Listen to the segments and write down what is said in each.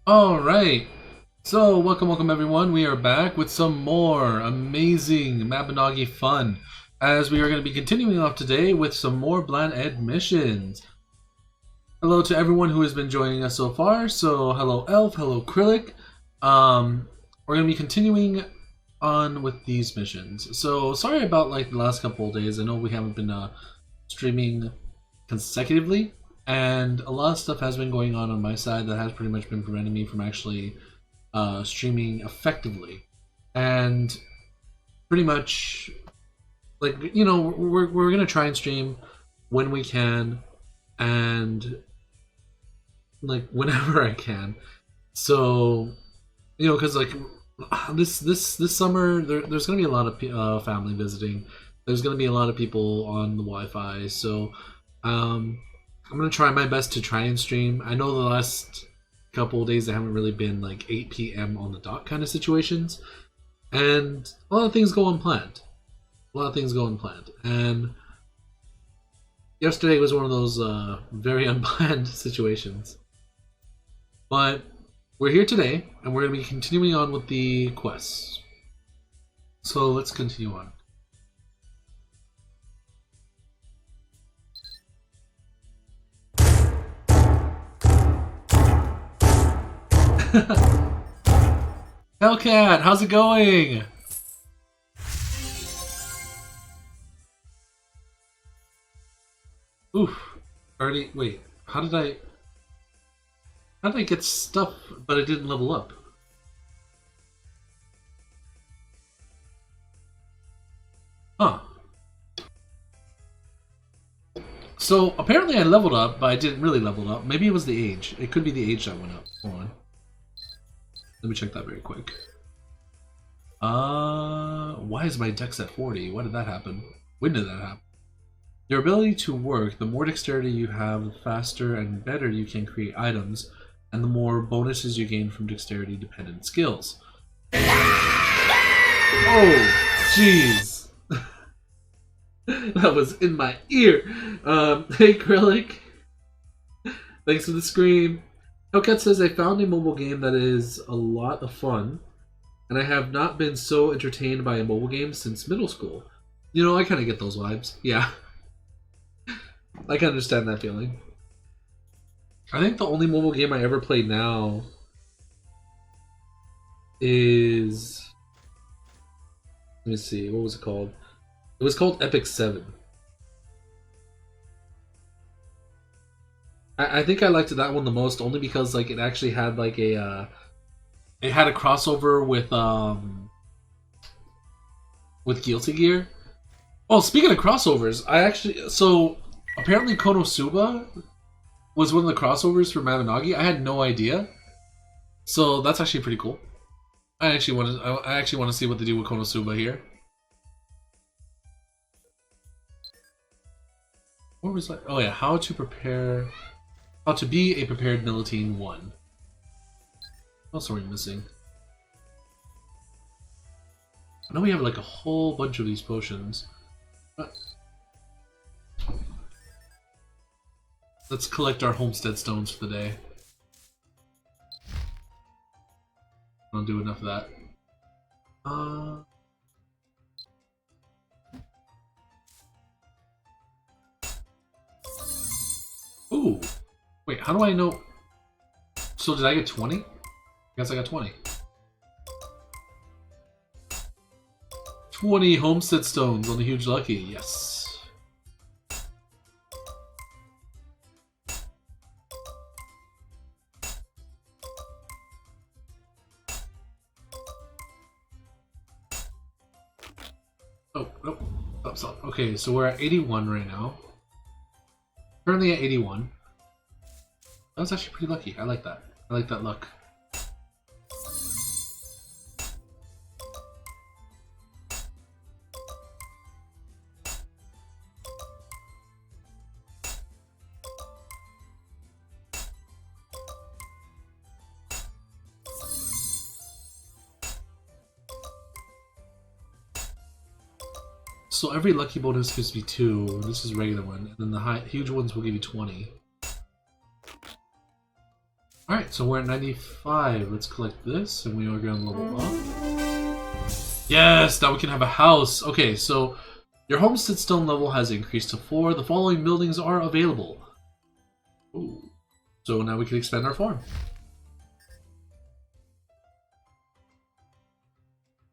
Alright, so welcome everyone. We are back with some more amazing Mabinogi fun, as we are going to be continuing off today with some more Blaanid missions. Hello to everyone who has been joining us so far. So hello Elf, hello Krillic. We're going to be continuing on with these missions. So sorry about the last couple of days. I know we haven't been streaming consecutively. And a lot of stuff has been going on my side that has pretty much been preventing me from actually streaming effectively. And pretty much, we're going to try and stream when we can and, whenever I can. So, because, this summer, there's going to be a lot of family visiting. There's going to be a lot of people on the Wi-Fi. So, I'm going to try my best to try and stream. I know the last couple of days they haven't really been 8 p.m. on the dot kind of situations. And a lot of things go unplanned. And yesterday was one of those very unplanned situations. But we're here today, and we're going to be continuing on with the quests. So let's continue on. Hellcat, how's it going? Oof. Already, wait, how did I get stuff but I didn't level up? Huh. So apparently I leveled up, but I didn't really level up. Maybe it was the age. It could be the age that went up. Hold on. Let me check that very quick. Why is my dex at 40? Why did that happen? When did that happen? Your ability to work, the more dexterity you have, the faster and better you can create items, and the more bonuses you gain from dexterity-dependent skills. Oh, jeez. That was in my ear. Hey, Krillic. Thanks for the screen. Hellcat says, I found a mobile game that is a lot of fun, and I have not been so entertained by a mobile game since middle school. I kind of get those vibes. Yeah. I can understand that feeling. I think the only mobile game I ever play now is... Let me see, what was it called? It was called Epic 7. I think I liked that one the most, only because it actually had a it had a crossover with Guilty Gear. Oh, speaking of crossovers, apparently Konosuba was one of the crossovers for Mabinogi. I had no idea, so that's actually pretty cool. I actually want to see what they do with Konosuba here. What was that? Oh yeah, how to be a prepared Militine 1. What else are we missing? I know we have a whole bunch of these potions. Let's collect our homestead stones for the day. I don't do enough of that. Ooh. Wait, how do I know? So did I get 20? I guess I got 20. 20 homestead stones on the huge lucky, yes. Oh, nope. Oh, stop. Okay, so we're at 81 right now. Currently at 81. That was actually pretty lucky. I like that. I like that luck. So every lucky bonus gives me 2. This is a regular one, and then the huge ones will give you 20. Alright, so we're at 95. Let's collect this, and we are going to level up. Yes! Now we can have a house! Okay, so your homestead stone level has increased to 4. The following buildings are available. Ooh. So now we can expand our farm.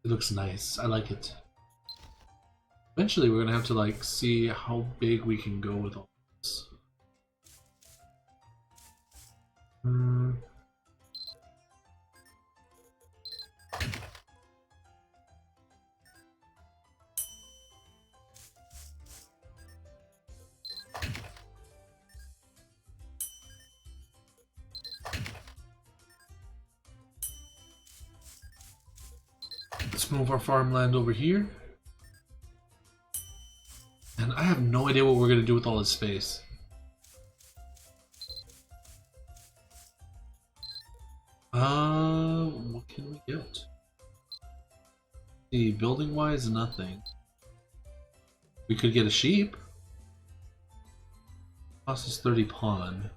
It looks nice. I like it. Eventually we're going to have to like see how big we can go with all this. Let's move our farmland over here. And I have no idea what we're going to do with all this space. What can we get? See, building-wise, nothing. We could get a sheep. Cost us 30 pawn.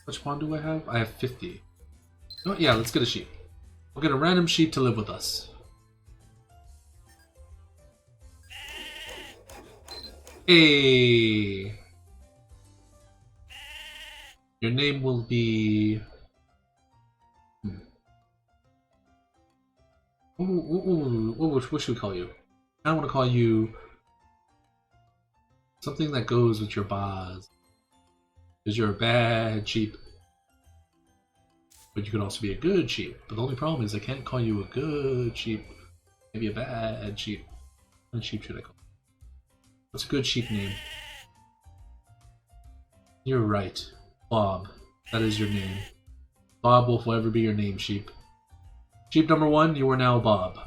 Which pawn do I have? I have 50. Oh, yeah, let's get a sheep. We'll get a random sheep to live with us. Hey! Your name will be... What should we call you? I want to call you... something that goes with your boss. Because you're a bad sheep. But you could also be a good sheep. But the only problem is I can't call you a good sheep. Maybe a bad sheep. What sheep should I call? What's a good sheep name? You're right. Bob. That is your name. Bob will forever be your name, sheep. Sheep number 1, you are now Bob.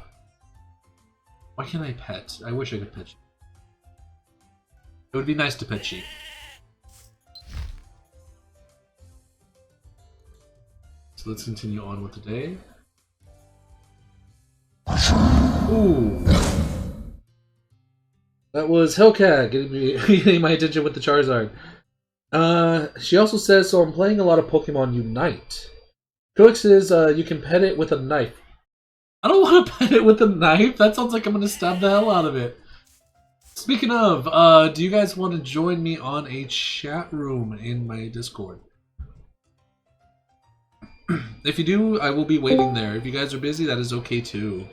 Why can't I pet? I wish I could pet sheep. It would be nice to pet sheep. So let's continue on with the day. Ooh. That was Hellcat getting my attention with the Charizard. She also says, so I'm playing a lot of Pokemon Unite. Felix says, you can pet it with a knife. I don't want to pet it with a knife. That sounds like I'm going to stab the hell out of it. Speaking of, do you guys want to join me on a chat room in my Discord? If you do, I will be waiting there. If you guys are busy, that is okay too.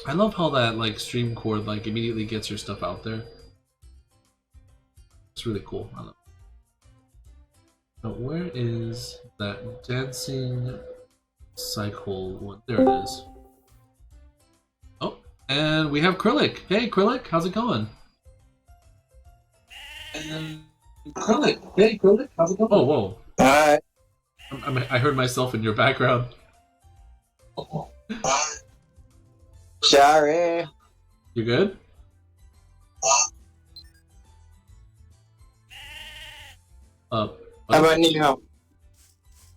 I love how that like stream cord like immediately gets your stuff out there. It's really cool. I love it. Now, where is that dancing cycle one? There it is. Oh, and we have Krillic. Hey Krillic, how's it going? And Krillic. Hey Krillic, how's it going? Oh, whoa. Hi. I heard myself in your background. Sorry. You good? How about need help?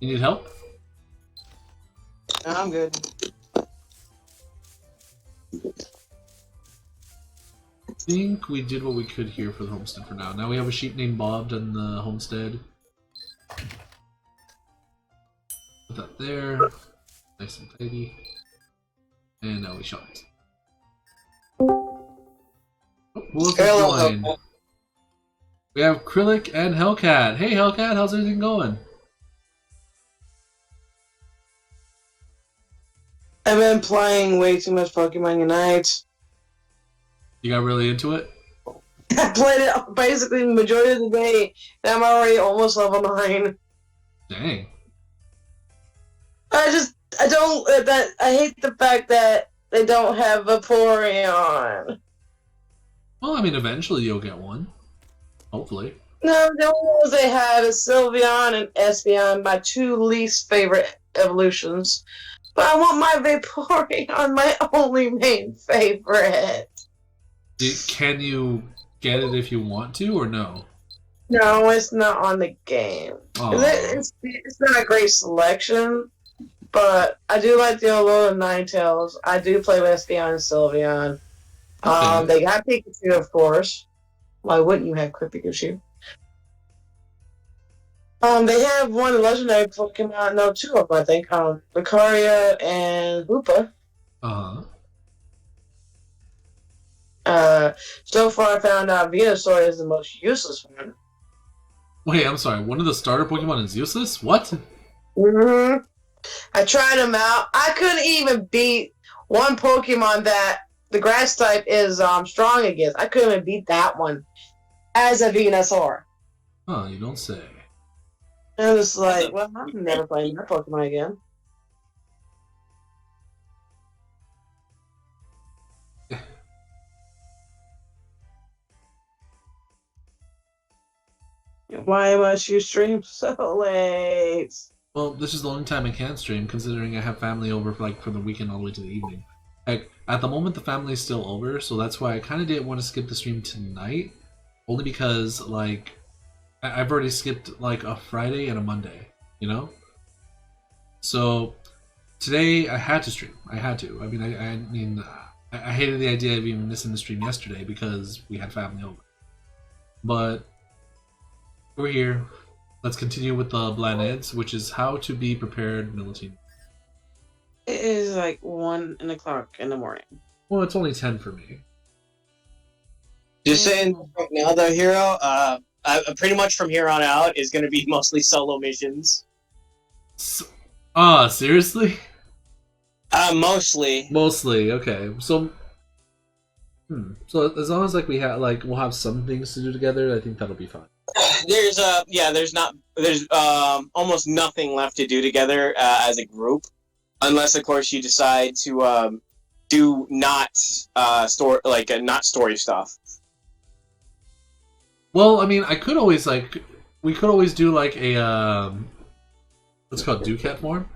You need help? No, I'm good. I think we did what we could here for the homestead for now. Now we have a sheep named Bob in the homestead. Put that there. Nice and tidy. And now we shot. Oh, who else is joined? We have Krillic and Hellcat. Hey Hellcat, how's everything going? I've been playing way too much Pokemon Unite. You got really into it? I played it basically the majority of the day, and I'm already almost level 9. Dang. I hate the fact that they don't have Vaporeon. Well, I mean, eventually you'll get one. Hopefully. No, the only ones they have is Sylveon and Espeon, my 2 least favorite evolutions. But I want my Vaporeon, my only main favorite. Can you get it if you want to, or no? No, it's not on the game. It's not a great selection, but I do like the Alot and Ninetales. I do play with Espeon and Sylveon. Okay. They got Pikachu, of course. Why wouldn't you have Pikachu? They have one legendary Pokemon, no, two of them, I think. Lucaria and Hoopa. Uh-huh. So far I found out Venusaur is the most useless one. Wait, I'm sorry. One of the starter Pokemon is useless? What? Mm-hmm. I tried them out. I couldn't even beat one Pokemon that the grass type is strong against. I couldn't even beat that one as a Venusaur. Oh, you don't say. And I was like, well, I'm never playing that Pokemon again. Why must you stream so late? Well, this is the only time I can stream, considering I have family over from the weekend all the way to the evening. Like, at the moment, the family is still over, so that's why I kind of didn't want to skip the stream tonight. Only because, like, I've already skipped, like, a Friday and a Monday, you know? So, today I had to stream. I had to. I mean, I hated the idea of even missing the stream yesterday because we had family over. But, we're here. Let's continue with the Blaanids, which is how to be prepared militant. It is like 1 o'clock in the morning. Well, it's only 10 for me. Just saying right now, though, Hiro, pretty much from here on out is going to be mostly solo missions. Seriously? Mostly. Mostly, okay. So, so as long as we'll have some things to do together, I think that'll be fine. There's almost nothing left to do together as a group, unless of course you decide to do not not story stuff. Well, I mean, we could always do like a what's it called, Ducat form.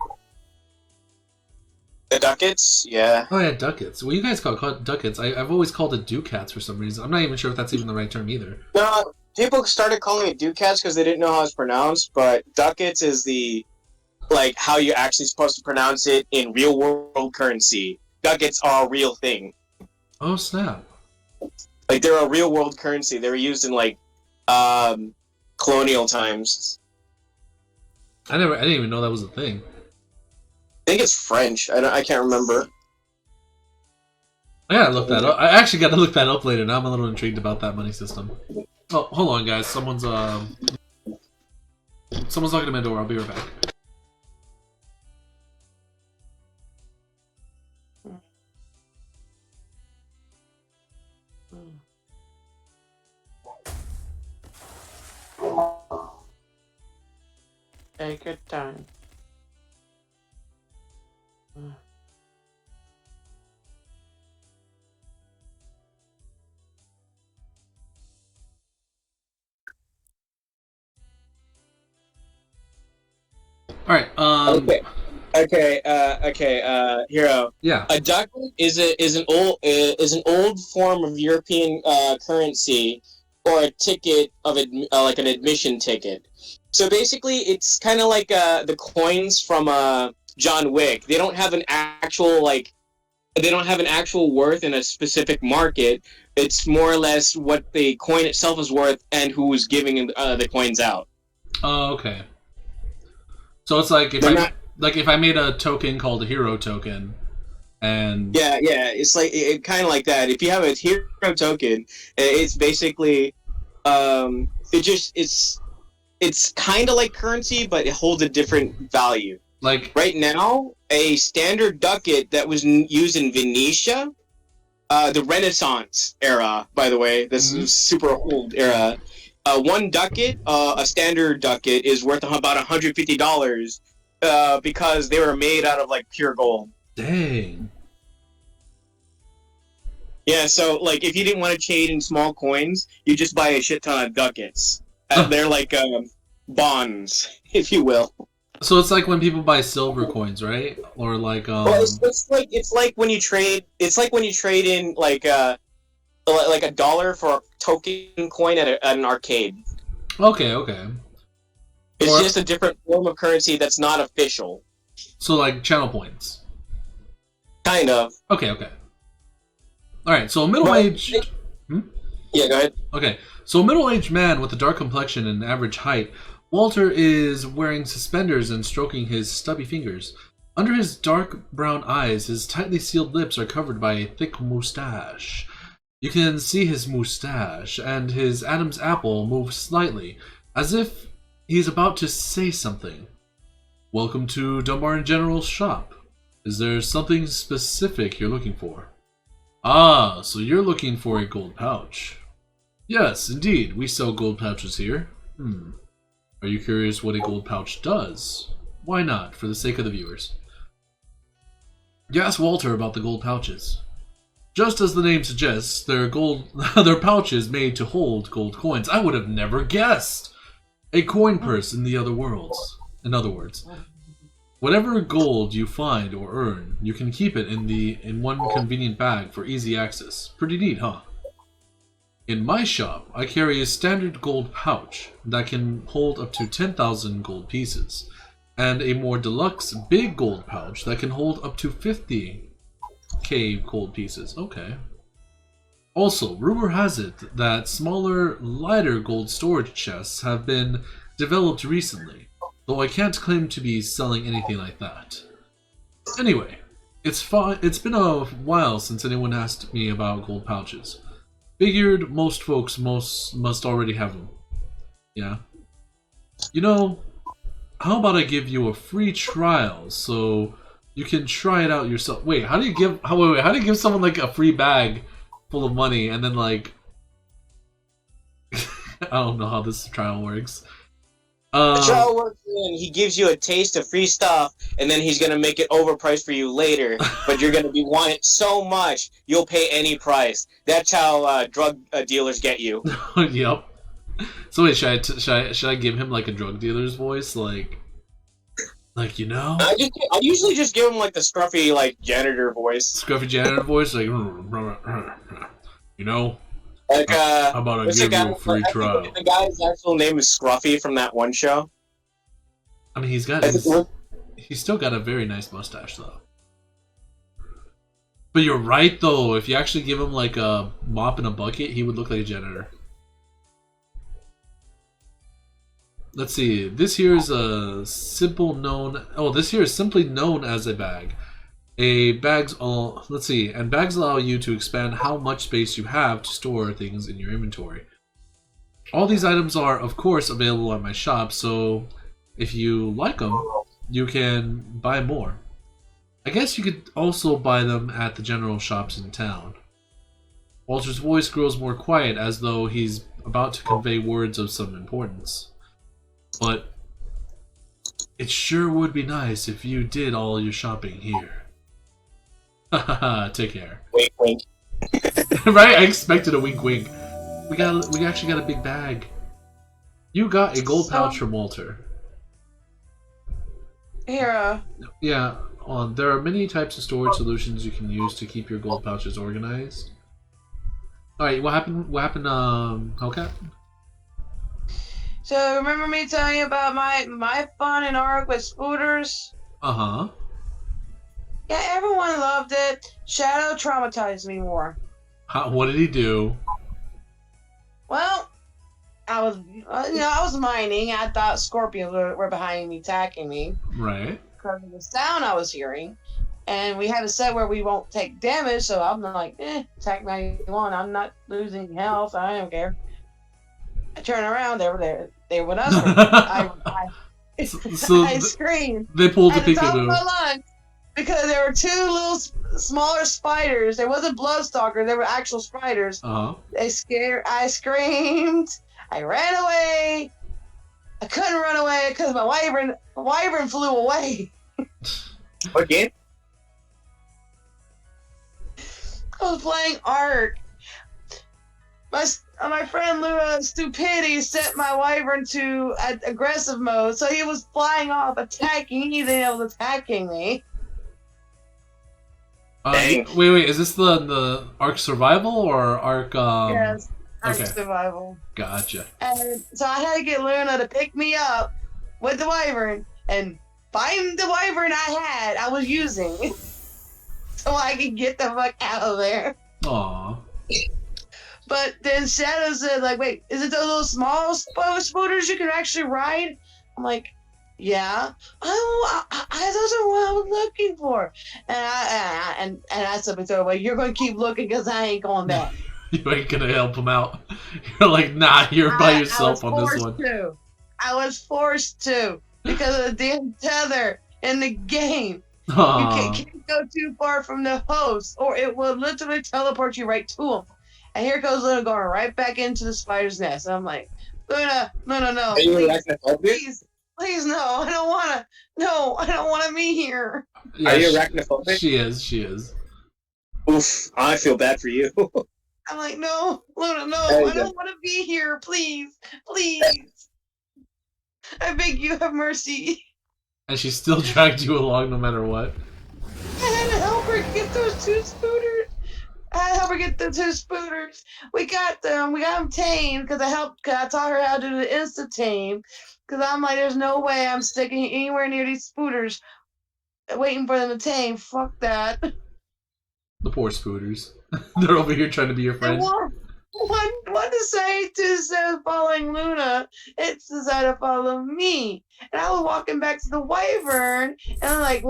The ducats, yeah. Oh yeah, ducats. Well, you guys call it ducats. I've always called it ducats for some reason. I'm not even sure if that's even the right term either. No, people started calling it ducats because they didn't know how it's pronounced, but ducats is the how you're actually supposed to pronounce it in real world currency. Ducats are a real thing. Oh snap! Like they're a real world currency. They were used in colonial times. I didn't even know that was a thing. I think it's French. I can't remember. I gotta look that up. I actually got to look that up later. Now I'm a little intrigued about that money system. Oh, hold on, guys. Someone's knocking at my door. I'll be right back. Take your time. All right. Okay. Hiro. Yeah. A ducat is an old form of European currency, or a ticket of an admission ticket. So basically, it's kind of like the coins from John Wick. They don't have an actual worth in a specific market. It's more or less what the coin itself is worth and who's giving the coins out. Oh, okay. So it's like if I made a token called a Hiro token, and yeah, it's kind of like that. If you have a Hiro token, it's basically it's kind of like currency, but it holds a different value. Like right now, a standard ducat that was used in Venetia, the Renaissance era, by the way, this is super old era. One ducat, a standard ducat, is worth about $150 because they were made out of pure gold. Dang. Yeah, so if you didn't want to trade in small coins, you just buy a shit ton of ducats. They're like bonds, if you will. So it's like when people buy silver coins, right? Or Well, it's like when you trade. It's like when you trade in a dollar for a token coin at an arcade. Okay. It's just a different form of currency that's not official. So like channel points. Kind of. Okay. Alright, so a middle-aged... Yeah, go ahead. Okay, so a middle-aged man with a dark complexion and average height, Walter is wearing suspenders and stroking his stubby fingers. Under his dark brown eyes, his tightly sealed lips are covered by a thick mustache. You can see his mustache, and his Adam's apple moves slightly, as if he's about to say something. Welcome to Dunbar & General's shop. Is there something specific you're looking for? Ah, so you're looking for a gold pouch. Yes, indeed, we sell gold pouches here. Are you curious what a gold pouch does? Why not, for the sake of the viewers? You ask Walter about the gold pouches. Just as the name suggests, they're pouches made to hold gold coins. I would have never guessed! A coin purse in the other worlds. In other words, whatever gold you find or earn, you can keep it in one convenient bag for easy access. Pretty neat, huh? In my shop, I carry a standard gold pouch that can hold up to 10,000 gold pieces, and a more deluxe big gold pouch that can hold up to 50k gold pieces. Okay. Also, rumor has it that smaller, lighter gold storage chests have been developed recently, though I can't claim to be selling anything like that. Anyway, it's been a while since anyone asked me about gold pouches. Figured most folks must already have them. Yeah. You know, how about I give you a free trial so you can try it out yourself? Wait, how do you give someone like a free bag full of money and then like I don't know how this trial works. The trial works in he gives you a taste of free stuff, and then he's gonna make it overpriced for you later. But you're gonna want it so much you'll pay any price. That's how drug dealers get you. Yep. So wait, should I give him like a drug dealer's voice, like you know? I usually just give him like the scruffy like janitor voice. Scruffy janitor voice, like you know. Like, how about I give you a free trial? The guy's actual name is Scruffy from that one show. I mean, he's still got a very nice mustache, though. But you're right, though. If you actually give him, like, a mop and a bucket, he would look like a janitor. Let's see. This here is simply known as a bag. Bags allow you to expand how much space you have to store things in your inventory. All these items are, of course, available at my shop, so if you like them, you can buy more. I guess you could also buy them at the general shops in town. Walter's voice grows more quiet, as though he's about to convey words of some importance. But it sure would be nice if you did all your shopping here. Hahaha, take care. Wink, wink. Right? I expected a wink, wink. We actually got a big bag. You got a gold pouch from Walter. Hiro. Yeah, there are many types of storage solutions you can use to keep your gold pouches organized. Alright, what happened, Hellcat? So, remember me telling you about my fun in Ark with scooters? Uh-huh. Yeah, everyone loved it. Shadow traumatized me more. What did he do? Well, I was mining. I thought scorpions were behind me, attacking me. Right. Because of the sound I was hearing. And we have a set where we won't take damage, so I'm like, attack me if you want. I'm not losing health. I don't care. I turn around, they were with us. I screamed. They pulled the at the top of peekaboo. my lungs. Because there were two little smaller spiders. There wasn't bloodstalkers. There were actual spiders. Uh-huh. I screamed. I ran away. I couldn't run away because my wyvern flew away. What game? I was playing Ark. My friend Lua's stupidity set my wyvern to aggressive mode, so he was flying off, attacking. He was attacking me. Wait, is this the Ark Survival or Ark, Yes, Ark okay. Survival. Gotcha. And so I had to get Luna to pick me up with the wyvern and find the wyvern I was using so I could get the fuck out of there. Aw. But then Shadow said, like, wait, is it those little small spooters you can actually ride? I'm like, yeah. Oh, those are what I was looking for. And I said, well, you're going to keep looking because I ain't going back. You ain't gonna help him out. You're like, nah, you're by yourself on this one. I was forced to because of the damn tether in the game. Aww. You can't go too far from the host, or it will literally teleport you right to him. And here goes Luna going right back into the spider's nest. And I'm like, Luna, no. Are you arachnophobic? Please, no. I don't want to. No, I don't want to be here. Yeah, Are you arachnophobic? She is. Oof, I feel bad for you. I'm like, no, Luna, no. I don't want to be here. Please. I beg you, have mercy. And she still dragged you along no matter what. I had to help her get those 2 spooters. We got them tamed because I taught her how to do the instant tame. Because I'm like, there's no way I'm sticking anywhere near these spooters waiting for them to tame. Fuck that. The poor spooters. They're over here trying to be your friend. One decided to following Luna, it decided to follow me. And I was walking back to the wyvern, and like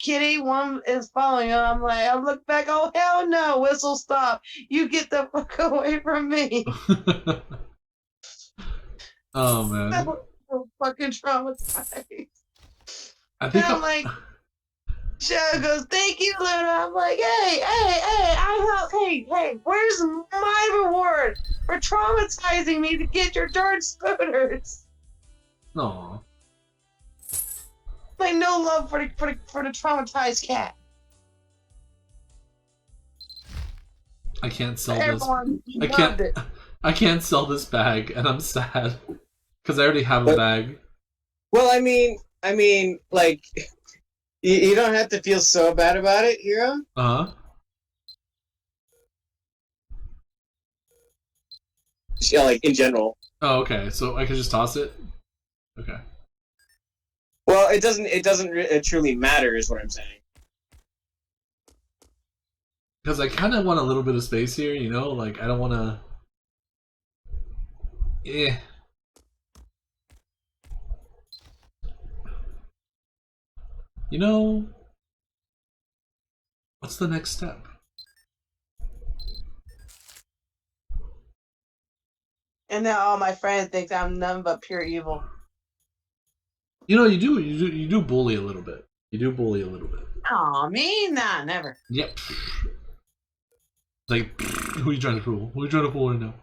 Kitty, one is following him. I'm like, I look back, oh hell no, whistle stop. You get the fuck away from me. Oh man. I was so fucking traumatized. I'm like, Shadow goes, thank you, Luna. I'm like, hey, where's my reward for traumatizing me to get your darn spooters? Aw. Like, no love for the traumatized cat. I can't sell this. Everyone loved it. I can't sell this bag, and I'm sad because I already have a bag. Well, I mean, like, you don't have to feel so bad about it, Hiro. Uh-huh. Yeah, like in general. Oh, okay. So I can just toss it. Okay. Well, it doesn't truly matter, is what I'm saying. Because I kind of want a little bit of space here, you know? Like, I don't want to... Yeah. You know... What's the next step? And now all my friends think I'm nothing but pure evil. You know, you do bully a little bit. You do bully a little bit. Aw, me? Nah, never. Yep. Like, who are you trying to fool? Who are you trying to fool right now?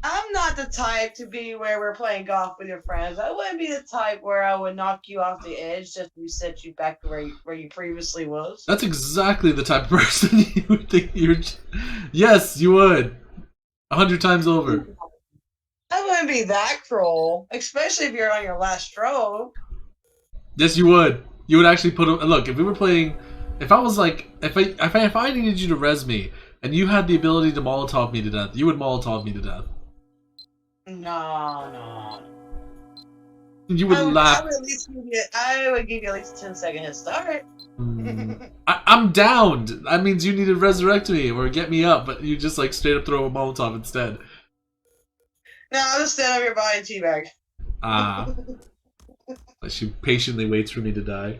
I'm not the type to be where we're playing golf with your friends. I wouldn't be the type where I would knock you off the edge just to reset you back to where you previously was. That's exactly the type of person you would think you're... Yes, you would. 100 times over. I wouldn't be that cruel, especially if you're on your last stroke. Yes, you would. You would actually put... Look, if we were playing... If I was like... If I needed you to res me, and you had the ability to Molotov me to death, you would Molotov me to death. No. You would laugh. I would give you at least a 10-second head start. I'm downed. That means you need to resurrect me or get me up, but you just like straight up throw a Molotov instead. No, I'll just stand over your body and teabag. Ah. She patiently waits for me to die.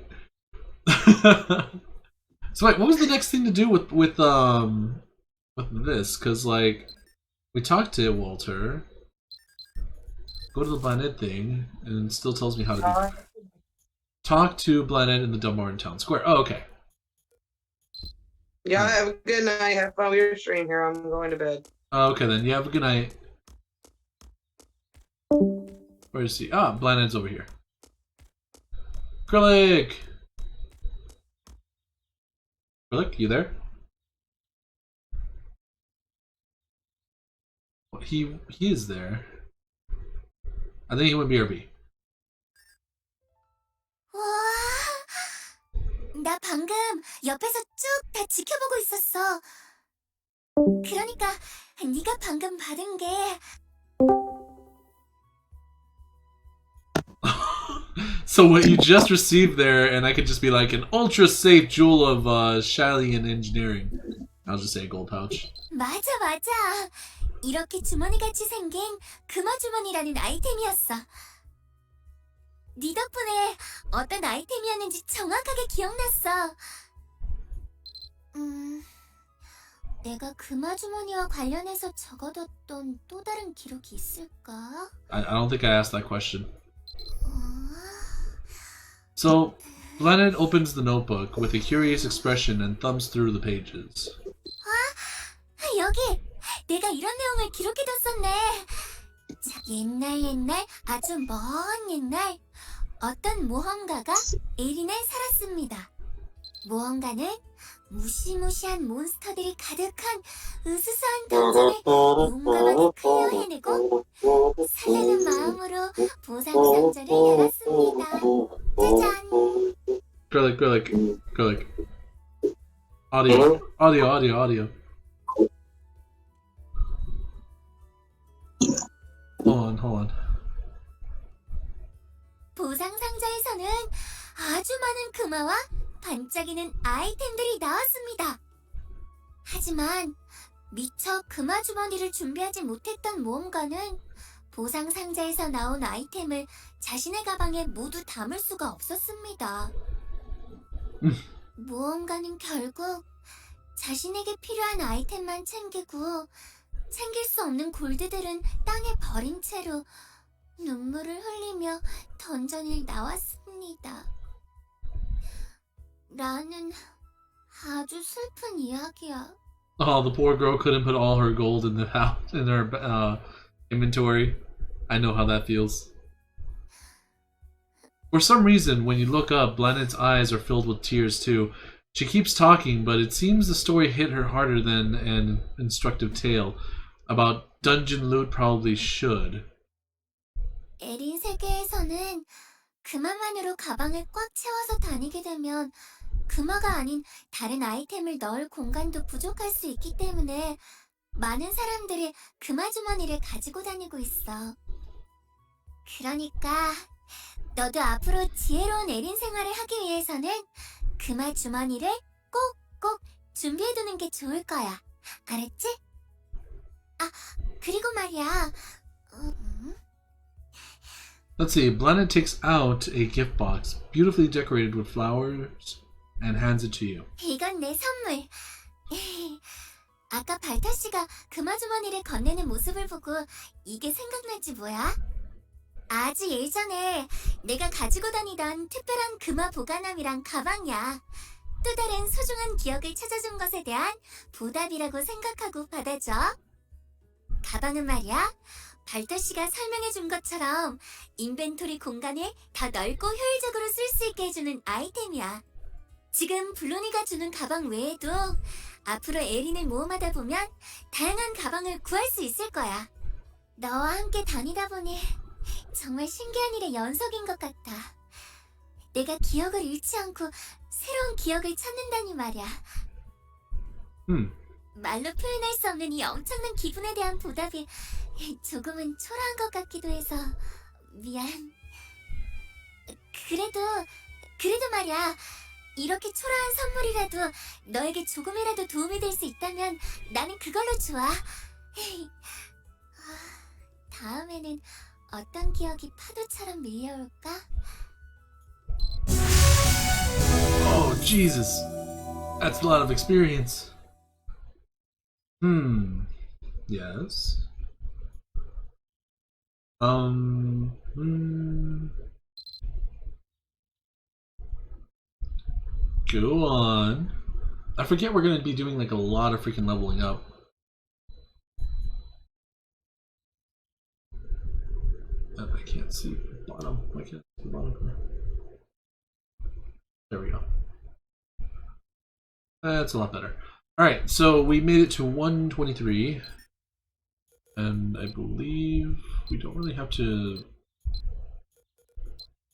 So wait, what was the next thing to do with this? Because like we talked to Walter, go to the Blaanid thing, and it still tells me how to do. Talk to Blaanid in the Dunbarton Town Square. Oh, okay. Yeah, have a good night. Have fun with your stream here. I'm going to bed. Okay then. You have a good night. Where is he? Ah, Blaanid's over here. Acrylic! Acrylic, you there? Well, he is there. I think he went BRB. 나 방금 옆에서 쭉 다 지켜보고 있었어. 그러니까 네가 방금 받은 게 So what you just received there, and I could just be like an ultra safe jewel of Shalian engineering. I'll just say a gold pouch. 맞아, 맞아. 이렇게 주머니같이 생긴 금화 주머니라는 아이템이었어. 네 덕분에 어떤 아이템이었는지 정확하게 기억났어. 내가 금화 주머니와 관련해서 적어뒀던 또 다른 기록이 있을까? I don't think I asked that question. So, Blaanid opens the notebook with a curious expression and thumbs through the pages. 여기! 내가 이런 내용을 기록해뒀었네. 자, 옛날 아주 먼 옛날 어떤 모험가가 에린에 살았습니다. 모험가는 무시무시한 몬스터들이 가득한 으스스한 던전을 용감하게 클리어해내고 설레는 마음으로 보상 상자를 열었습니다. 짜잔! Girlic. Audio. Hold on. 보상 상자에서는 아주 많은 금화와 반짝이는 아이템들이 나왔습니다. 하지만 미처 금화 주머니를 준비하지 못했던 모험가는 보상 상자에서 나온 아이템을 자신의 가방에 모두 담을 수가 없었습니다. 모험가는 결국 자신에게 필요한 아이템만 챙기고 챙길 수 없는 골드들은 땅에 버린 채로 눈물을 흘리며 던전을 나왔습니다. 라는 아주 슬픈 이야기야. Oh, the poor girl couldn't put all her gold in the house in her inventory. I know how that feels. For some reason, when you look up, Blaanid's eyes are filled with tears too. She keeps talking, but it seems the story hit her harder than an instructive tale about dungeon loot probably should. 에린 세계에서는 금화만으로 가방을 꽉 채워서 다니게 되면 금화가 아닌 다른 아이템을 넣을 공간도 부족할 수 있기 때문에 많은 사람들이 금화 주머니를 가지고 다니고 있어. 그러니까 너도 앞으로 지혜로운 에린 생활을 하기 위해서는 금화 주머니를 꼭꼭 준비해두는 게 좋을 거야. 알았지? 아, 그리고 말이야. Let's see. Blaanid takes out a gift box, beautifully decorated with flowers, and hands it to you. 이건 내 선물. 아까 발타 씨가 금화 주머니를 건네는 모습을 보고 이게 생각날지 뭐야? 아주 예전에 내가 가지고 다니던 특별한 금화 보관함이랑 가방이야. 또 다른 소중한 기억을 찾아준 것에 대한 보답이라고 생각하고 받아줘. 가방은 말이야, 발타 씨가 설명해준 것처럼 인벤토리 공간을 더 넓고 효율적으로 쓸 수 있게 해주는 아이템이야. 지금 블로니가 주는 가방 외에도 앞으로 에린을 모험하다 보면 다양한 가방을 구할 수 있을 거야. 너와 함께 다니다 보니 정말 신기한 일의 연속인 것 같아. 내가 기억을 잃지 않고 새로운 기억을 찾는다니 말이야. 말로 표현할 수 없는 이 엄청난 기분에 대한 보답이 조금은 초라한 것 같기도 해서 미안. 그래도 말이야. 이렇게 초라한 선물이라도 너에게 조금이라도 도움이 될 수 있다면 나는 그걸로 좋아. 다음에는 어떤 기억이 파도처럼 밀려올까? Oh, Jesus. That's a lot of experience. Yes. Go on. I forget we're gonna be doing like a lot of freaking leveling up. I can't see the bottom. I can't see the bottom. There we go. That's a lot better. Alright, so we made it to 123. And I believe we don't really have to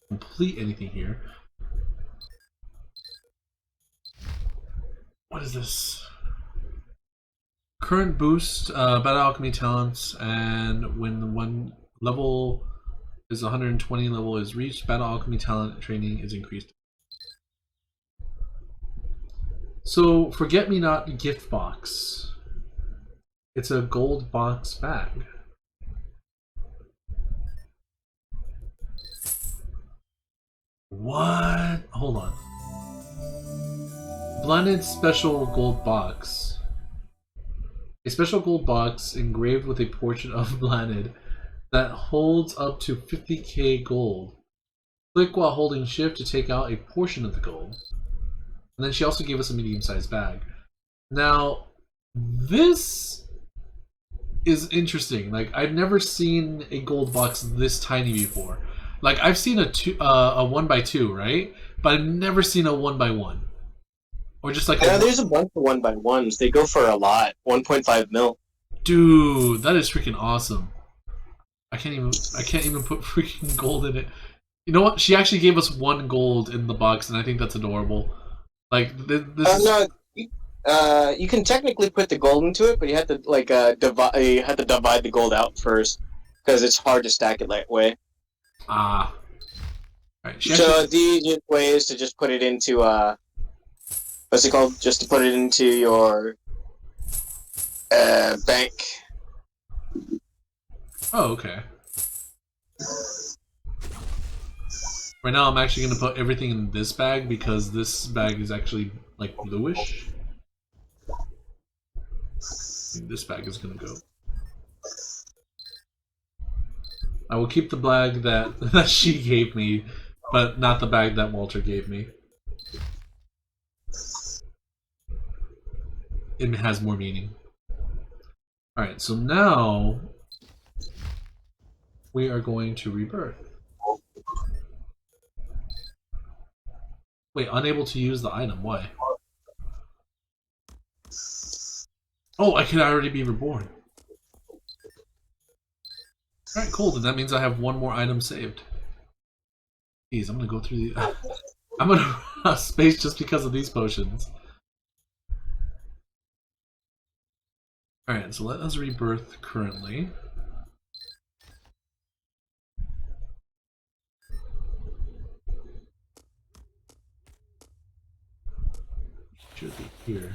complete anything here. What is this? Current boost, battle alchemy talents, and when the one level is 120 level is reached, battle alchemy talent training is increased. So, Forget Me Not gift box. It's a gold box bag. What? Hold on. Blaanid special gold box. A special gold box engraved with a portrait of Blaanid that holds up to 50k gold. Click while holding shift to take out a portion of the gold. And then she also gave us a medium-sized bag. Now, this is interesting. Like, I've never seen a gold box this tiny before. Like, I've seen a 1x2, right? But I've never seen a 1x1. Or just like there's a bunch of 1x1s. They go for a lot. 1.5 mil. Dude, that is freaking awesome. I can't even put freaking gold in it. You know what? She actually gave us 1 gold in the box, and I think that's adorable. Like this. No, you can technically put the gold into it, but you have to divide. You have to divide the gold out first because it's hard to stack it that way. Ah. Right. So the easiest way is to just put it into what's it called? Just to put it into your bank. Oh, okay. Right now, I'm actually going to put everything in this bag because this bag is actually, like, bluish. And this bag is going to go. I will keep the bag that she gave me, but not the bag that Walter gave me. It has more meaning. Alright, so now we are going to rebirth. Wait, unable to use the item. Why? Oh, I can already be reborn. Alright, cool. Then that means I have 1 more item saved. Jeez, I'm gonna go through the... I'm gonna run out of space just because of these potions. Alright, so let us rebirth currently. Should be here.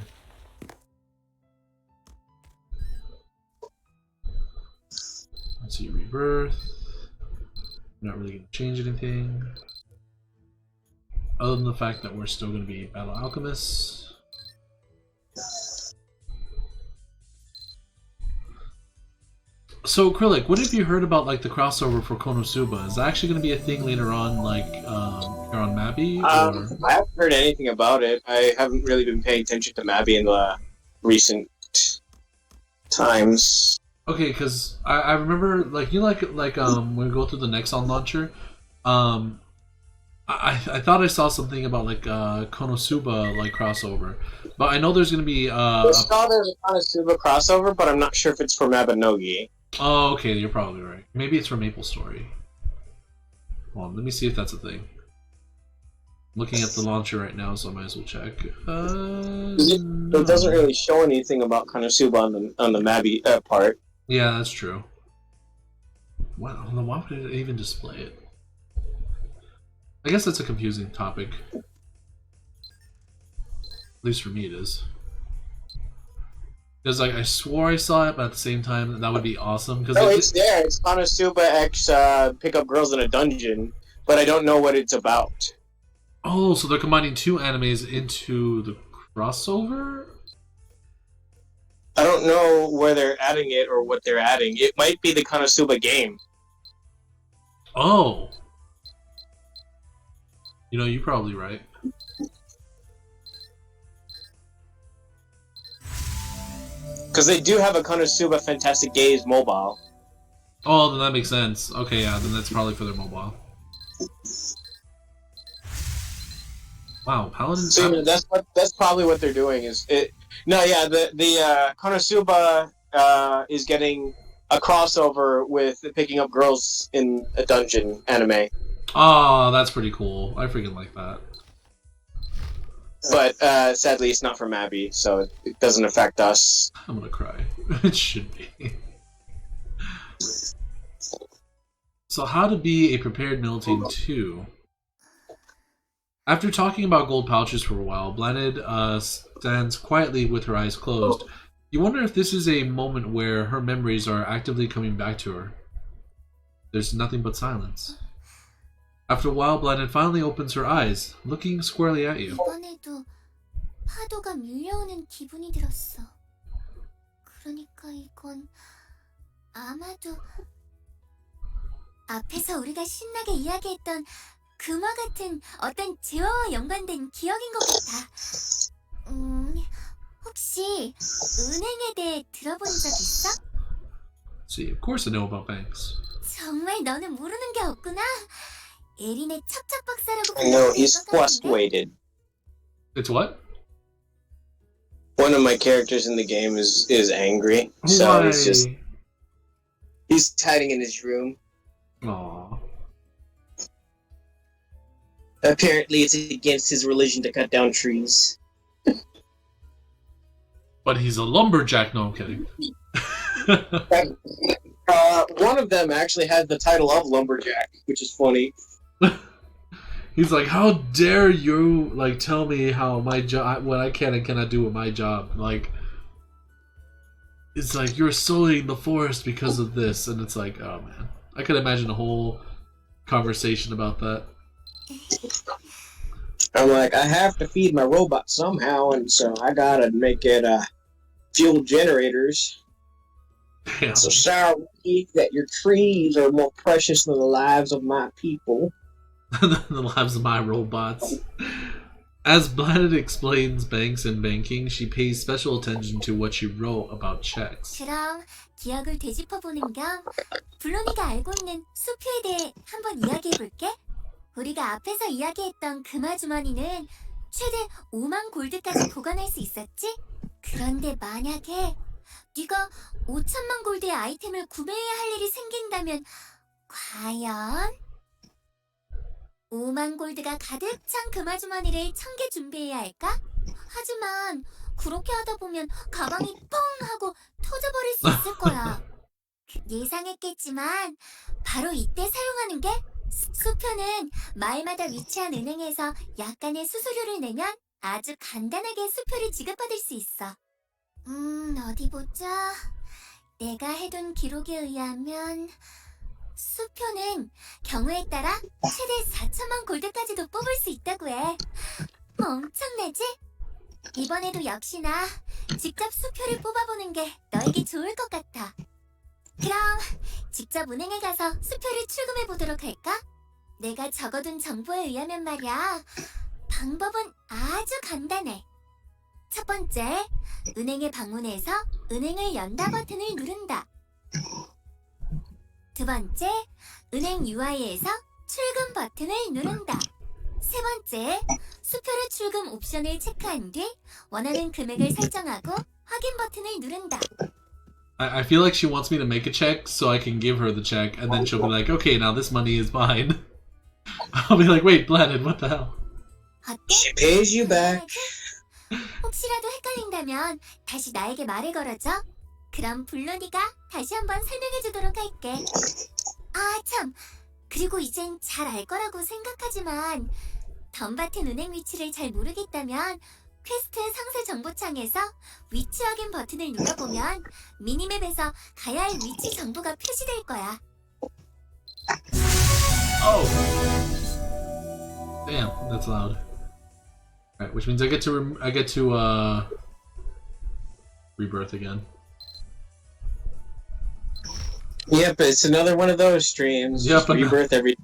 Let's see, rebirth. Not really going to change anything. Other than the fact that we're still going to be Battle Alchemists. So, Acrylic, what have you heard about like the crossover for Konosuba? Is that actually going to be a thing later on, like here on Mabi? I haven't heard anything about it. I haven't really been paying attention to Mabi in the recent times. Okay, because I remember like when we go through the Nexon launcher, I thought I saw something about like Konosuba like crossover, but I know there's going to be I saw there's a Konosuba crossover, but I'm not sure if it's for Mabinogi. Oh, okay, you're probably right. Maybe it's from Maple Story. Hold on, let me see if that's a thing. I'm looking at the launcher right now, so I might as well check. It doesn't really show anything about Konosuba on the Mabi part. Yeah, that's true. Why would it even display it? I guess that's a confusing topic. At least for me it is. Because like I swore I saw it, but at the same time that would be awesome. No, it's there. It's Konosuba X pick up girls in a dungeon, but I don't know what it's about. Oh, so they're combining 2 animes into the crossover? I don't know where they're adding it or what they're adding. It might be the Konosuba game. Oh. You know, you're probably right. Because they do have a Konosuba Fantastic Gaze mobile. Oh, then that makes sense. Okay, yeah, then that's probably for their mobile. Wow, Paladin. So yeah, that's probably what they're doing. Is it? No, yeah, the Konosuba is getting a crossover with picking up girls in a dungeon anime. Oh, that's pretty cool. I freaking like that. But sadly, it's not from Mabi, so it doesn't affect us. I'm gonna cry. It should be. So, how to be a prepared militant 2? After talking about gold pouches for a while, Blaanid stands quietly with her eyes closed. You wonder if this is a moment where her memories are actively coming back to her. There's nothing but silence. After a while, Blaanid finally opens her eyes, looking squarely at you. 이번에도 파도가 밀려오는 기분이 들었어. 그러니까 이건 아마도 앞에서 우리가 신나게 이야기했던 금화 같은 어떤 재화와 연관된 기억인 것 같아. 혹시 은행에 대해 들어본 적 있어? See, of course I know about banks. 정말 너는 모르는 게 없구나. 에린의 첩첩 박사라고 I know 불러도 he's 될것 같은데? frustrated. It's what? One of my characters in the game is angry, so he's hiding in his room. Aww. Apparently, it's against his religion to cut down trees. But he's a lumberjack. No, I'm kidding. One of them actually has the title of lumberjack, which is funny. He's like, how dare you like tell me how my job, what I can and cannot do with my job? Like, it's like you're sullying the forest because of this, and it's like, oh man, I could imagine a whole conversation about that. I'm like, I have to feed my robot somehow, and so I gotta make it fuel generators. Damn. So sorry that your trees are more precious than the lives of my people. The lives of my robots. As Blaanid explains banks and banking, she pays special attention to what she wrote about checks. 그럼 기억을 되짚어보는 겸 블로니가 알고 있는 수표에 대해 한번 이야기해볼게. 우리가 앞에서 이야기했던 금화 주머니는 최대 5만 골드까지 보관할 수 있었지? 그런데 만약에 네가 5천만 골드의 아이템을 구매해야 할 일이 생긴다면 과연 5만 골드가 가득 찬 금화 주머니를 1000개 준비해야 할까? 하지만 그렇게 하다 보면 가방이 뻥 하고 터져버릴 수 있을 거야. 예상했겠지만 바로 이때 사용하는 게 수표는 마을마다 위치한 은행에서 약간의 수수료를 내면 아주 간단하게 수표를 지급받을 수 있어. 어디 보자. 내가 해둔 기록에 의하면 수표는 경우에 따라 최대 4천만 골드까지도 뽑을 수 있다고 해. 엄청나지? 이번에도 역시나 직접 수표를 뽑아보는 게 너에게 좋을 것 같아. 그럼 직접 은행에 가서 수표를 출금해보도록 할까? 내가 적어둔 정보에 의하면 말이야. 방법은 아주 간단해. 첫 번째, 은행에 방문해서 은행을 연다 버튼을 누른다. 두 번째, 은행 UI에서 출금 버튼을 누른다. 세 번째, 수표를 출금 옵션을 체크한 뒤 원하는 금액을 설정하고 확인 버튼을 누른다. I feel like she wants me to make a check so I can give her the check, and then she'll be like, okay, now this money is mine. I'll be like, wait, Blaanid, what the hell? 어때? She pays you back. 혹시라도 헷갈린다면 다시 나에게 말을 걸어줘. 그럼 블로니가 다시 한번 설명해주도록 할게. 아 참, 그리고 이젠 잘 알 거라고 생각하지만 덤바튼 은행 위치를 잘 모르겠다면 퀘스트 상세 정보창에서 위치 확인 버튼을 눌러보면 미니맵에서 가야 할 위치 정보가 표시될 거야. Oh! Damn, that's loud. Alright, which means I get to rebirth again. Yep, it's another one of those streams. Yep, Just rebirth every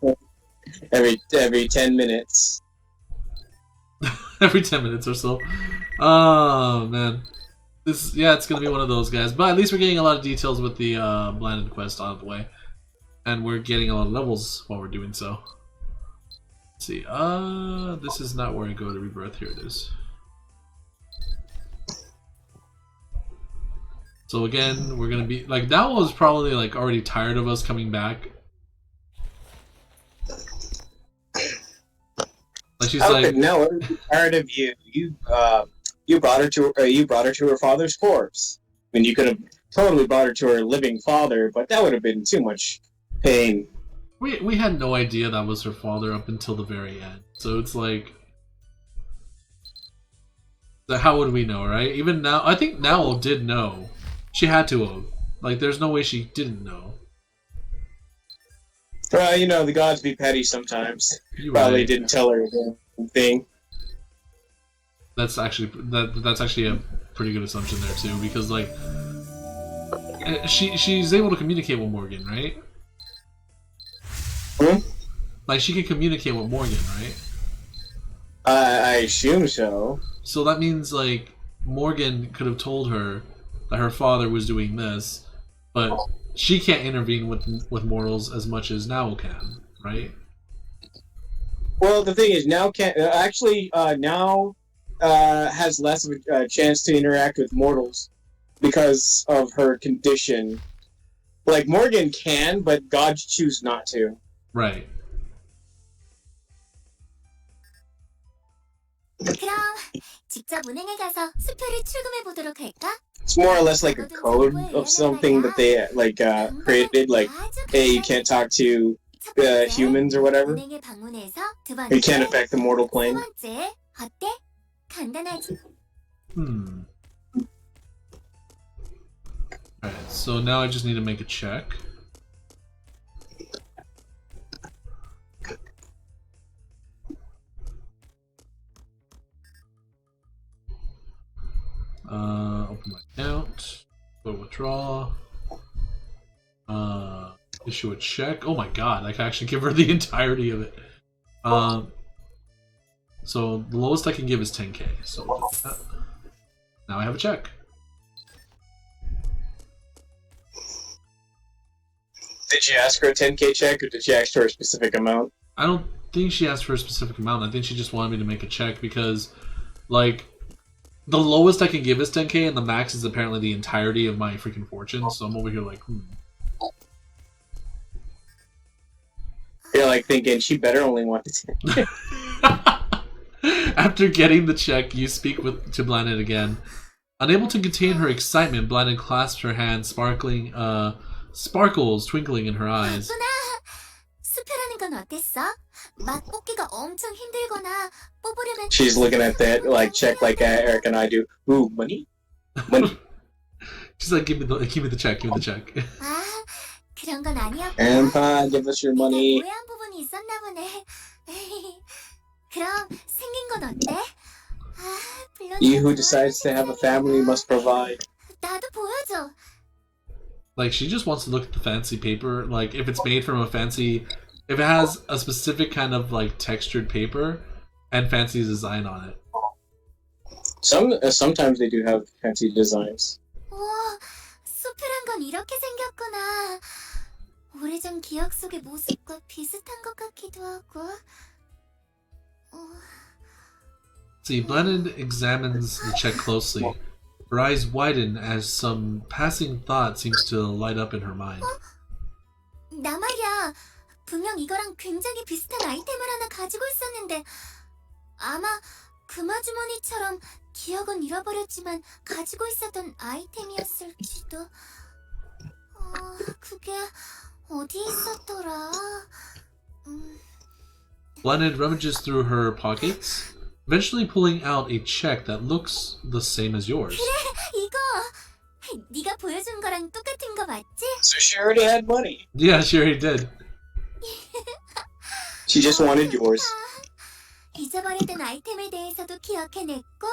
10 minutes. Every 10 minutes or so. Oh man, it's gonna be one of those guys. But at least we're getting a lot of details with the Blaanid quest out of the way, and we're getting a lot of levels while we're doing so. Let's see. This is not where I go to rebirth. Here it is. So again, we're gonna be like that was probably like already tired of us coming back. Like she's like, no, I'm tired of you. You brought her to her father's corpse. I mean, you could have totally brought her to her living father, but that would have been too much pain. we had no idea that was her father up until the very end. So it's like, How would we know, right? Even now, I think Nowell did know. She had to have. Like, there's no way she didn't know. Well, you know, the gods be petty sometimes. You're Probably right. didn't tell her the thing. That's actually a pretty good assumption there too, because like she's able to communicate with Morgan, right? Hmm? Like she can communicate with Morgan, right? I assume so. So that means like Morgan could have told her that her father was doing this, but she can't intervene with mortals as much as Nowell can, right? Well, the thing is, now now has less of a chance to interact with mortals because of her condition. Like Morgan can, but gods choose not to. Right. 그럼 직접 운행에 가서 수표를 출금해 보도록 할까? It's more or less like a code of something that they created. Like, hey, you can't talk to humans or whatever. 운행에 방문해서 두 You can't 번째, affect the mortal 세 plane. 번째, 어때? 간단하지? Alright, so now I just need to make a check. Open my account. Go to withdraw. Issue a check. Oh my god, I can actually give her the entirety of it. So the lowest I can give is 10k. So now I have a check. Did you ask her a 10k check, or did she ask for a specific amount? I don't think she asked for a specific amount. I think she just wanted me to make a check because, like, the lowest I can give is 10k, and the max is apparently the entirety of my freaking fortune. So I'm over here like, You're like thinking she better only want the 10k. After getting the check, you speak to Blaanid again. Unable to contain her excitement, Blaanid clasps her hands, sparkles twinkling in her eyes. 바쁘나? 수표라는 건 어땠어? 막 뽑기가 엄청 힘들거나 뽑으려면 She's looking at that like check like Eric and I do. Ooh, money, money. She's like, give me the check, give me the check. 아, 그런 건 아니었구나. Grandpa, give us your money. 오해한 부분이 있었나 보네. 그럼 생긴 건 어때? 아, 물론 He who decides to have a family must provide. 나도 보여줘. Like, she just wants to look at the fancy paper. Like, if it's made from if it has a specific kind of, like, textured paper and fancy design on it. Sometimes they do have fancy designs. 우와, 수표란 건 이렇게 생겼구나. 오래전 기억 속의 모습과 비슷한 것 같기도 하고. See, Blaanid examines the check closely. Her eyes widen as some passing thought seems to light up in her mind. 나 말이야. 분명 이거랑 굉장히 비슷한 아이템을 하나 가지고 있었는데 아마 금화주머니처럼 기억은 잃어버렸지만 가지고 있었던 아이템이었을지도. 그게 어디 있었더라? Blaanid rummages through her pockets, eventually pulling out a check that looks the same as yours. 이거 네가 보여준 거랑 똑같은 거 맞지? So she already had money. Yeah, she already did. She just wanted yours. 잊어버렸던 아이템에 대해서도 기억해냈고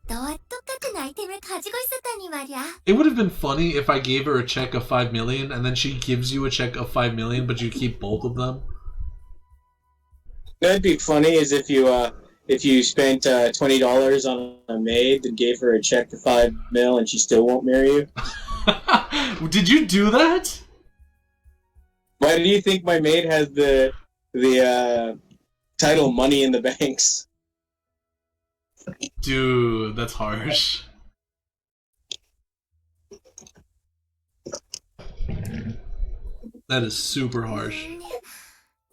너와 똑같은 아이템을 가지고 있었다니 말이야. It would have been funny if I gave her a check of 5 million and then she gives you a check of 5 million, but you keep both of them. That'd be funny is if you spent $20 on a maid and gave her a check for $5 million and she still won't marry you. Did you do that? Why do you think my maid has the title "Money in the Banks"? Dude, that's harsh. That is super harsh.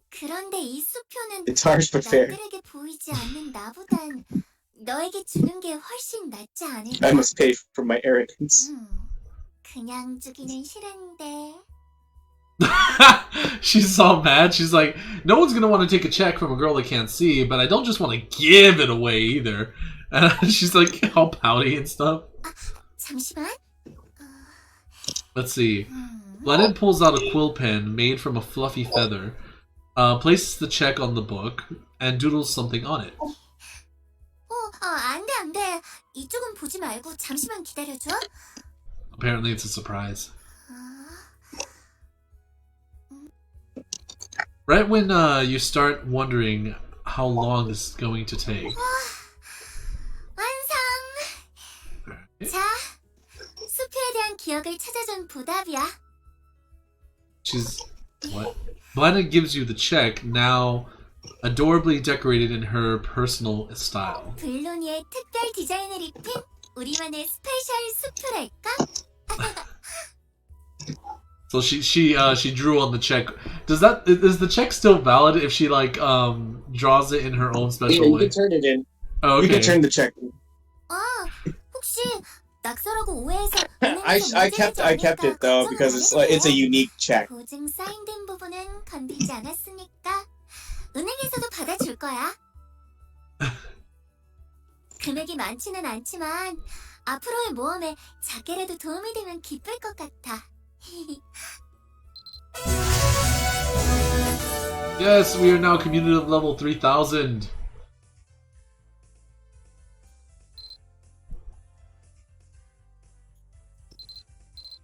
그런데 이 수표는 It's harsh but fair. 남들에게 보이지 않는 나보단 너에게 주는 게 훨씬 낫지 않을까? I must pay for my arrogance. 그냥 주기는 싫은데. She's so mad. She's like, no one's gonna want to take a check from a girl they can't see, but I don't just want to give it away either. And she's like all pouty and stuff. 잠시만. Let's see. Blaanid pulls out a quill pen made from a fluffy feather, places the check on the book, and doodles something on it. 안 돼, 안 돼. 이쪽은 보지 말고 잠시만 기다려줘. Apparently it's a surprise. Right when you start wondering how long this is going to take. 완성! 자, 숲에 대한 기억을 찾아준 보답이야. What? Blaanid gives you the check, now adorably decorated in her personal style. 블루니의 특별 디자인을 입힌 우리만의 스페셜 수표랄까? So she drew on the check. Is the check still valid if she like draws it in her own special You way? can turn it in. Oh, okay. You can turn the check. 혹시 낙서라고 오해해서 I kept it though because it's a unique check. 보증 사인된 부분은 건들지 않았으니까 은행에서도 받아줄 거야. 금액이 많지는 않지만 앞으로의 모험에 작게라도 도움이 되면 기쁠 것 같아. Yes, we are now cumulative level 3000.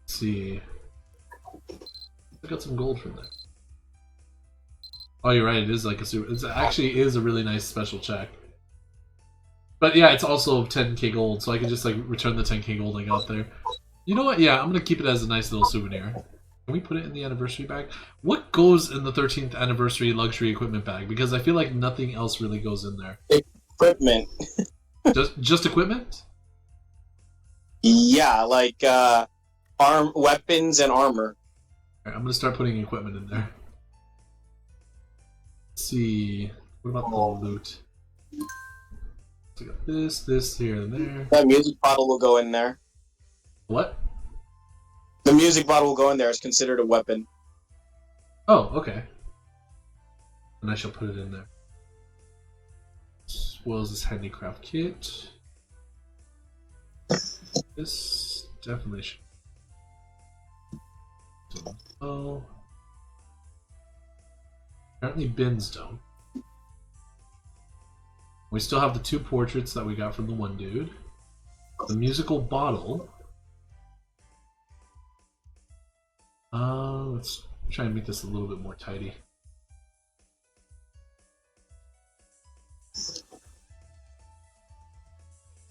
Let's see. I got some gold from there. Oh, you're right. It is like a super. It actually is a really nice special check. But yeah, it's also 10k gold, so I can just like return the 10k gold I got there. You know what? Yeah, I'm gonna keep it as a nice little souvenir. Can we put it in the anniversary bag? What goes in the 13th anniversary luxury equipment bag? Because I feel like nothing else really goes in there. Equipment. Just equipment? Yeah, like weapons and armor. Alright, I'm gonna start putting equipment in there. Let's see. What about the loot? So I got this, here, and there. That music bottle will go in there. What? The music bottle will go in there. It's considered a weapon. Oh, okay. And I shall put it in there. As well as this handicraft kit. This definitely should. Oh. Apparently bins don't. We still have the 2 portraits that we got from the one dude. The musical bottle. Let's try and make this a little bit more tidy.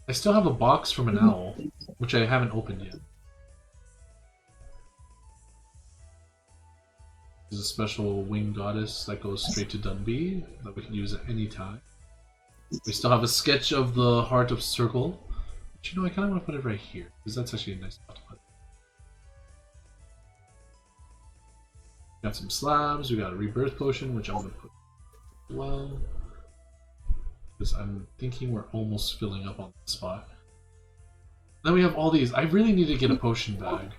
I still have a box from an owl, which I haven't opened yet. There's a special winged goddess that goes straight to Dunby that we can use at any time. We still have a sketch of the Heart of Circle. But you know, I kind of want to put it right here, because that's actually a nice spot to put it. Got some slabs, we got a rebirth potion, which I'm going to put as well. Because I'm thinking we're almost filling up on the spot. Then we have all these. I really need to get a potion bag.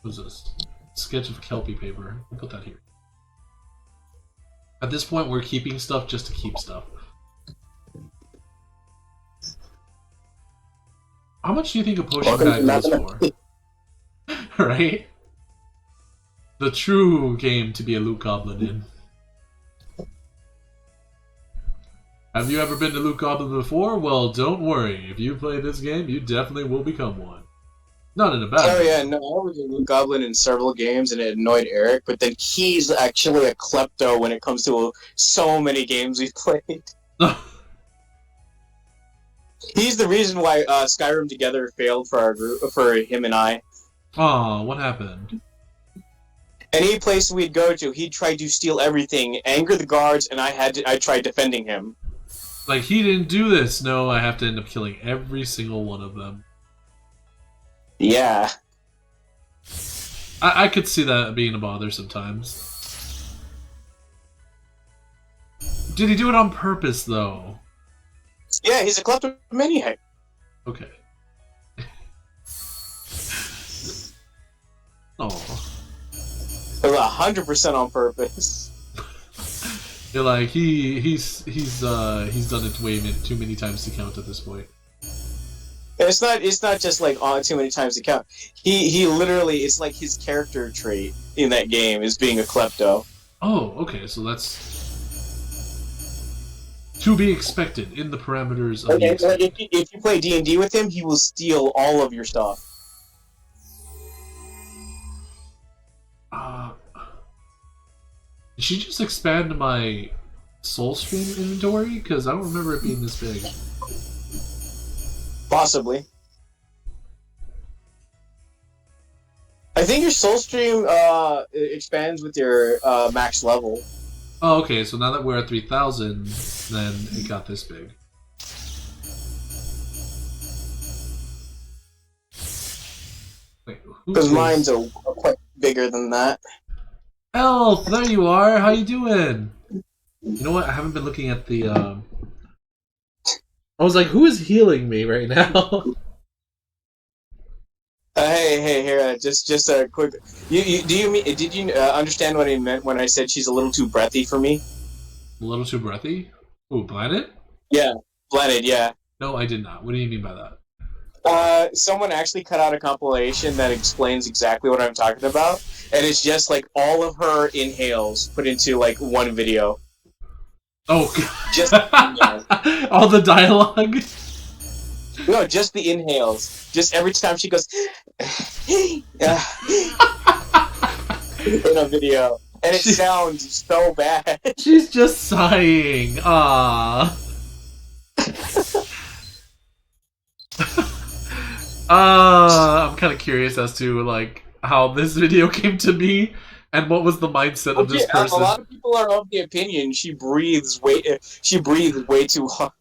What's this? Sketch of Kelpie paper. We'll put that here. At this point, we're keeping stuff just to keep stuff. How much do you think a potion bag goes for? Right? The true game to be a loot goblin in. Have you ever been to Loot Goblin before? Well, don't worry. If you play this game, you definitely will become one. Not in a bad way. Oh yeah, no, I was a Loot Goblin in several games and it annoyed Eric, but then he's actually a klepto when it comes to so many games we've played. He's the reason why Skyrim Together failed for our group, for him and I. Aw, what happened? Any place we'd go to, he'd try to steal everything, anger the guards, and I tried defending him. Like, he didn't do this. No, I have to end up killing every single one of them. Yeah. I could see that being a bother sometimes. Did he do it on purpose, though? Yeah, he's a kleptomaniac. Okay. Oh. 100% on purpose. You're like he's done it way too many times to count at this point. It's not just like too many times to count. He literally, it's like his character trait in that game is being a klepto. Oh, okay, so that's to be expected in the parameters of Like, if you play D&D with him, he will steal all of your stuff. Did she just expand my soul stream inventory? Because I don't remember it being this big. Possibly. I think your soul stream expands with your max level. Oh, okay, so now that we're at 3,000, then it got this big. Wait, because mine's are quite bigger than that. Elf, there you are. How you doing? You know what? I haven't been looking at the. I was like, who is healing me right now? Hey, Hiro, just a quick. Did you understand what I meant when I said she's a little too breathy for me? A little too breathy? Ooh, Blaanid? Yeah, Blaanid, yeah. No, I did not. What do you mean by that? Someone actually cut out a compilation that explains exactly what I'm talking about, and it's just like all of her inhales put into like one video. Oh, just all the dialogue. No, just the inhales. Just every time she goes in a video, and it sounds so bad. She's just sighing. Ah. I'm kind of curious as to like how this video came to be and what was the mindset of this person. A lot of people are of the opinion she breathes way too hard.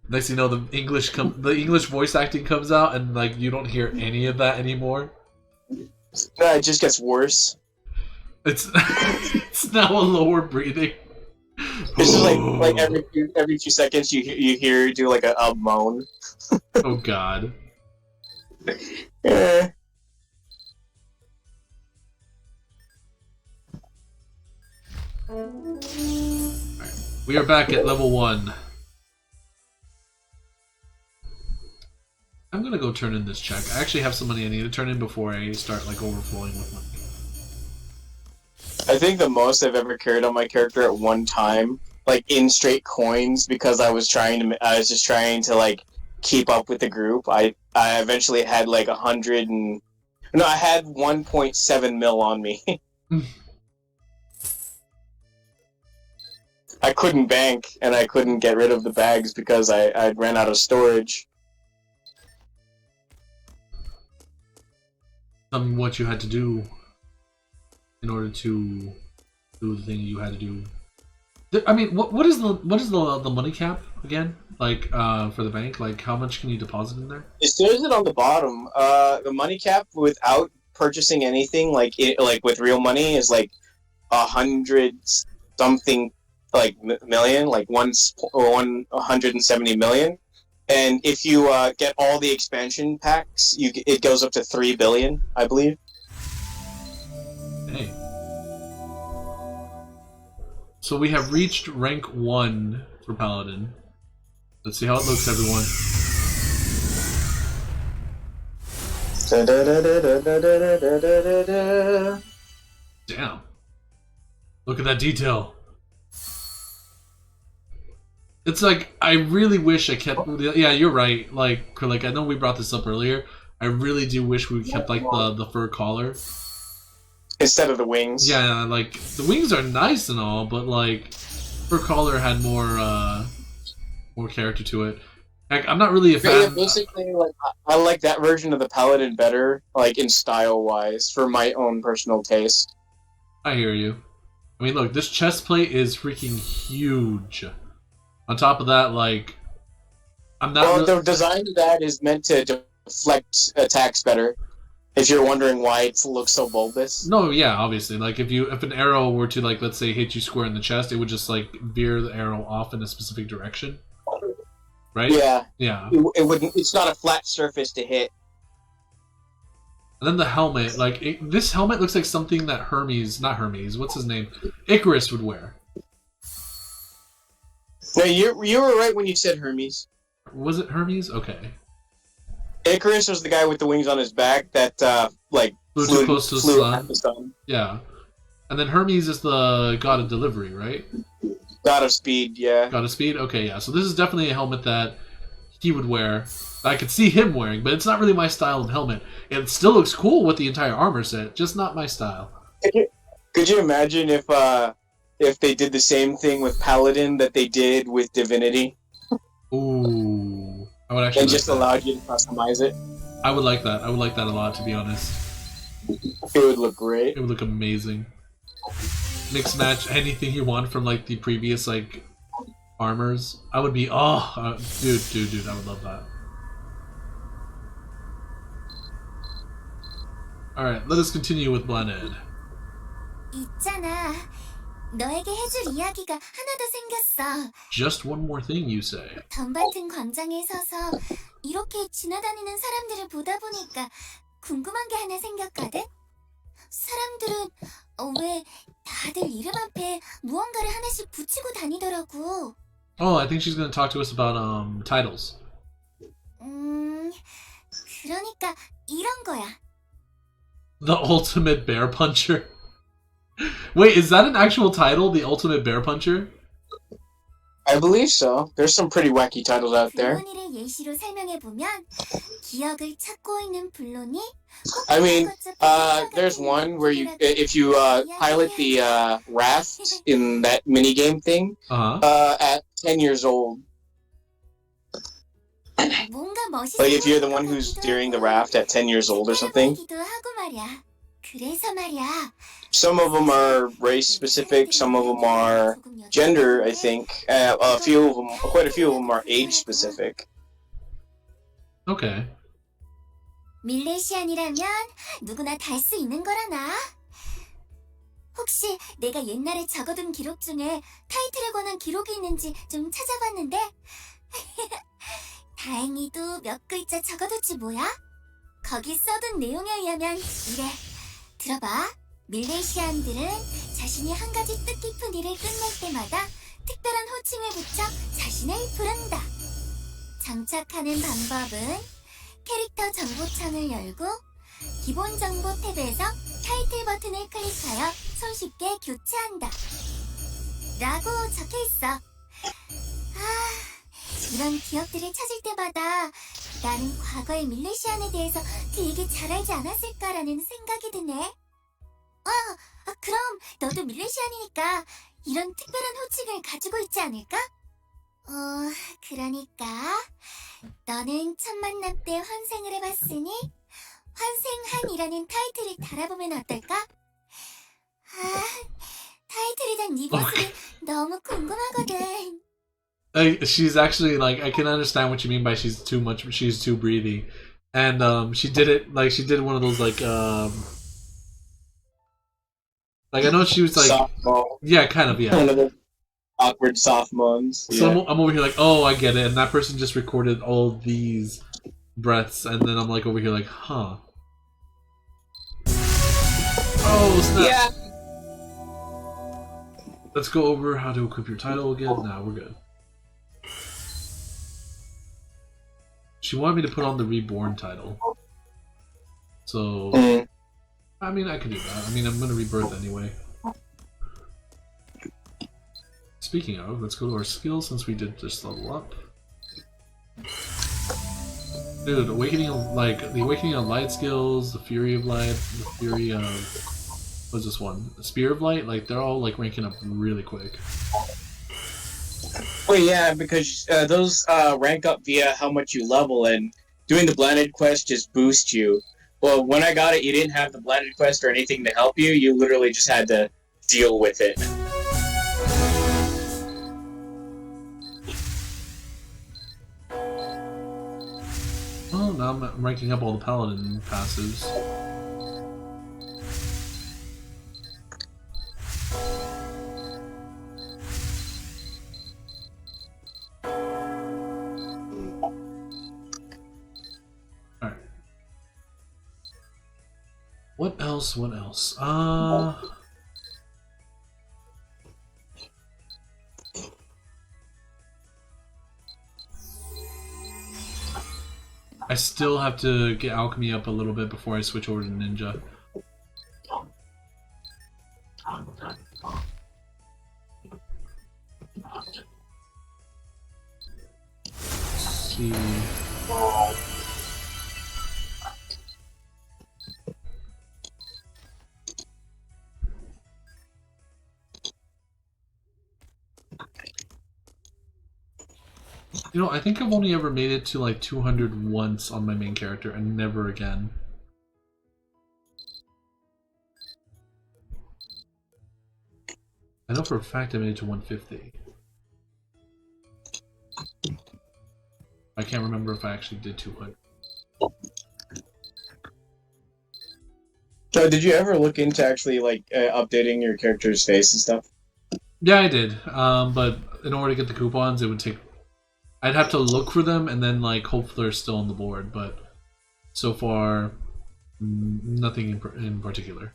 Next thing you know, the English voice acting comes out, and like you don't hear any of that anymore. No, it just gets worse. It's it's now a lower breathing. It's just like every few seconds you hear do like a moan. Oh God. Yeah. Right. We are back at level 1. I'm gonna go turn in this check. I actually have some money I need to turn in before I start like overflowing with money. I think the most I've ever carried on my character at one time, like in straight coins, because I was just trying to like keep up with the group. I eventually had like 100 and no, I had 1.7 mil on me. I couldn't bank and I couldn't get rid of the bags because I ran out of storage. What you had to do in order to do the thing you had to do. I mean, what is the money cap again? Like for the bank, like how much can you deposit in there? It says it on the bottom. The money cap without purchasing anything, like with real money, is like 100 something like million, like 170 million. And if you get all the expansion packs, it goes up to 3 billion, I believe. Hey. So we have reached rank 1 for Paladin. Let's see how it looks, everyone. Damn. Look at that detail. It's like, I really wish I kept... Yeah, you're right. Like, I know we brought this up earlier. I really do wish we kept, like, the fur collar. Instead of the wings. Yeah, like, the wings are nice and all, but, like, fur collar had more character to it. Heck, I'm not really a fan... Yeah, basically, like, I like that version of the Paladin better, like, in style-wise, for my own personal taste. I hear you. I mean, look, this chest plate is freaking huge. On top of that, like, I'm not. Well, the design of that is meant to deflect attacks better. If you're wondering why it looks so bulbous. No, yeah, obviously. Like, if an arrow were to, like, let's say, hit you square in the chest, it would just like veer the arrow off in a specific direction. Right? Yeah. Yeah. It wouldn't. It's not a flat surface to hit. And then the helmet, like this helmet looks like something that not Hermes, what's his name? Icarus would wear. No, you were right when you said Hermes. Was it Hermes? Okay. Icarus was the guy with the wings on his back that Flew too close to the sun. sun. Yeah. And then Hermes is the god of delivery, right? God of speed, yeah. God of speed? Okay, yeah. So this is definitely a helmet that he would wear. I could see him wearing, but it's not really my style of helmet. It still looks cool with the entire armor set, just not my style. Could you imagine if they did the same thing with Paladin that they did with Divinity? Ooh. I would actually and just allowed you to customize it? I would like that. I would like that a lot, to be honest. It would look great. It would look amazing. Mix match anything you want from like the previous like armors. I would be dude, I would love that. Alright, let us continue with Blaanid. 있잖아. 너에게 해줄 이야기가 하나 더 생겼어. Just one more thing, you say. 덤밭은 광장에 서서 이렇게 지나다니는 사람들을 보다 보니까 궁금한 게 하나 생겼거든? 사람들은 왜 다들 이름 앞에 무언가를 하나씩 붙이고 다니더라고. Oh, I think she's going to talk to us about titles. 그러니까 이런 거야. The Ultimate Bear Puncher. Wait, is that an actual title? The Ultimate Bear Puncher? I believe so. There's some pretty wacky titles out there. 블론이를 예시로 설명해 보면 기억을 찾고 있는 블론이 I mean, there's one where if you pilot the raft in that minigame thing at 10 years old. Like if you're the one who's steering the raft at 10 years old or something. Some of them are race specific, some of them are gender, I think. Quite a few of them are age specific. Okay. 밀레시안이라면 누구나 달 수 있는 거라나? 혹시 내가 옛날에 적어둔 기록 중에 타이틀에 관한 기록이 있는지 좀 찾아봤는데 다행히도 몇 글자 적어뒀지 뭐야? 거기 써둔 내용에 의하면 이래. 들어봐. 밀레시안들은 자신이 한 가지 뜻깊은 일을 끝낼 때마다 특별한 호칭을 붙여 자신을 부른다. 장착하는 방법은 캐릭터 정보창을 열고 기본 정보 탭에서 타이틀 버튼을 클릭하여 손쉽게 교체한다. 라고 적혀있어. 이런 기억들을 찾을 때마다 나는 과거의 밀레시안에 대해서 되게 잘 알지 않았을까라는 생각이 드네. 그럼 너도 밀레시안이니까 이런 특별한 호칭을 가지고 있지 않을까? 그러니까 너는 첫 만남 때 환생을 해봤으니 환생한이라는 타이틀을 달아보면 어떨까? 타이틀에 대한 네 모습이 너무 궁금하거든. She's actually like, I can understand what you mean by she's too breathy, and she did it like she did one of those like I know she was like soft-mo. Yeah, kind of, yeah. One of the awkward soft moans. So yeah. I'm over here like, oh, I get it, and that person just recorded all these breaths, and then I'm like over here like, huh. Oh snap. Yeah. Let's go over how to equip your title again. Nah, we're good. She wanted me to put on the Reborn title. So, I mean, I could do that. I mean, I'm gonna rebirth anyway. Speaking of, let's go to our skills since we did just level up. Dude, Awakening of, like, the Awakening of Light skills, the Fury of Light, the Fury of... What's this one? The Spear of Light? Like, they're all, like, ranking up really quick. Well, yeah, because those rank up via how much you level, and doing the Blaanid Quest just boosts you. Well, when I got it, you didn't have the Blaanid Quest or anything to help you. You literally just had to deal with it. Well, now I'm ranking up all the Paladin passives. What else? What else? I still have to get alchemy up a little bit before I switch over to ninja. Let's see. You know, I think I've only ever made it to like 200 once on my main character and never again. I know for a fact I made it to 150. I can't remember if I actually did 200. So, did you ever look into actually like updating your character's face and stuff? Yeah, I did. But in order to get the coupons, it would take. I'd have to look for them and then like hope they're still on the board. But so far, nothing in particular.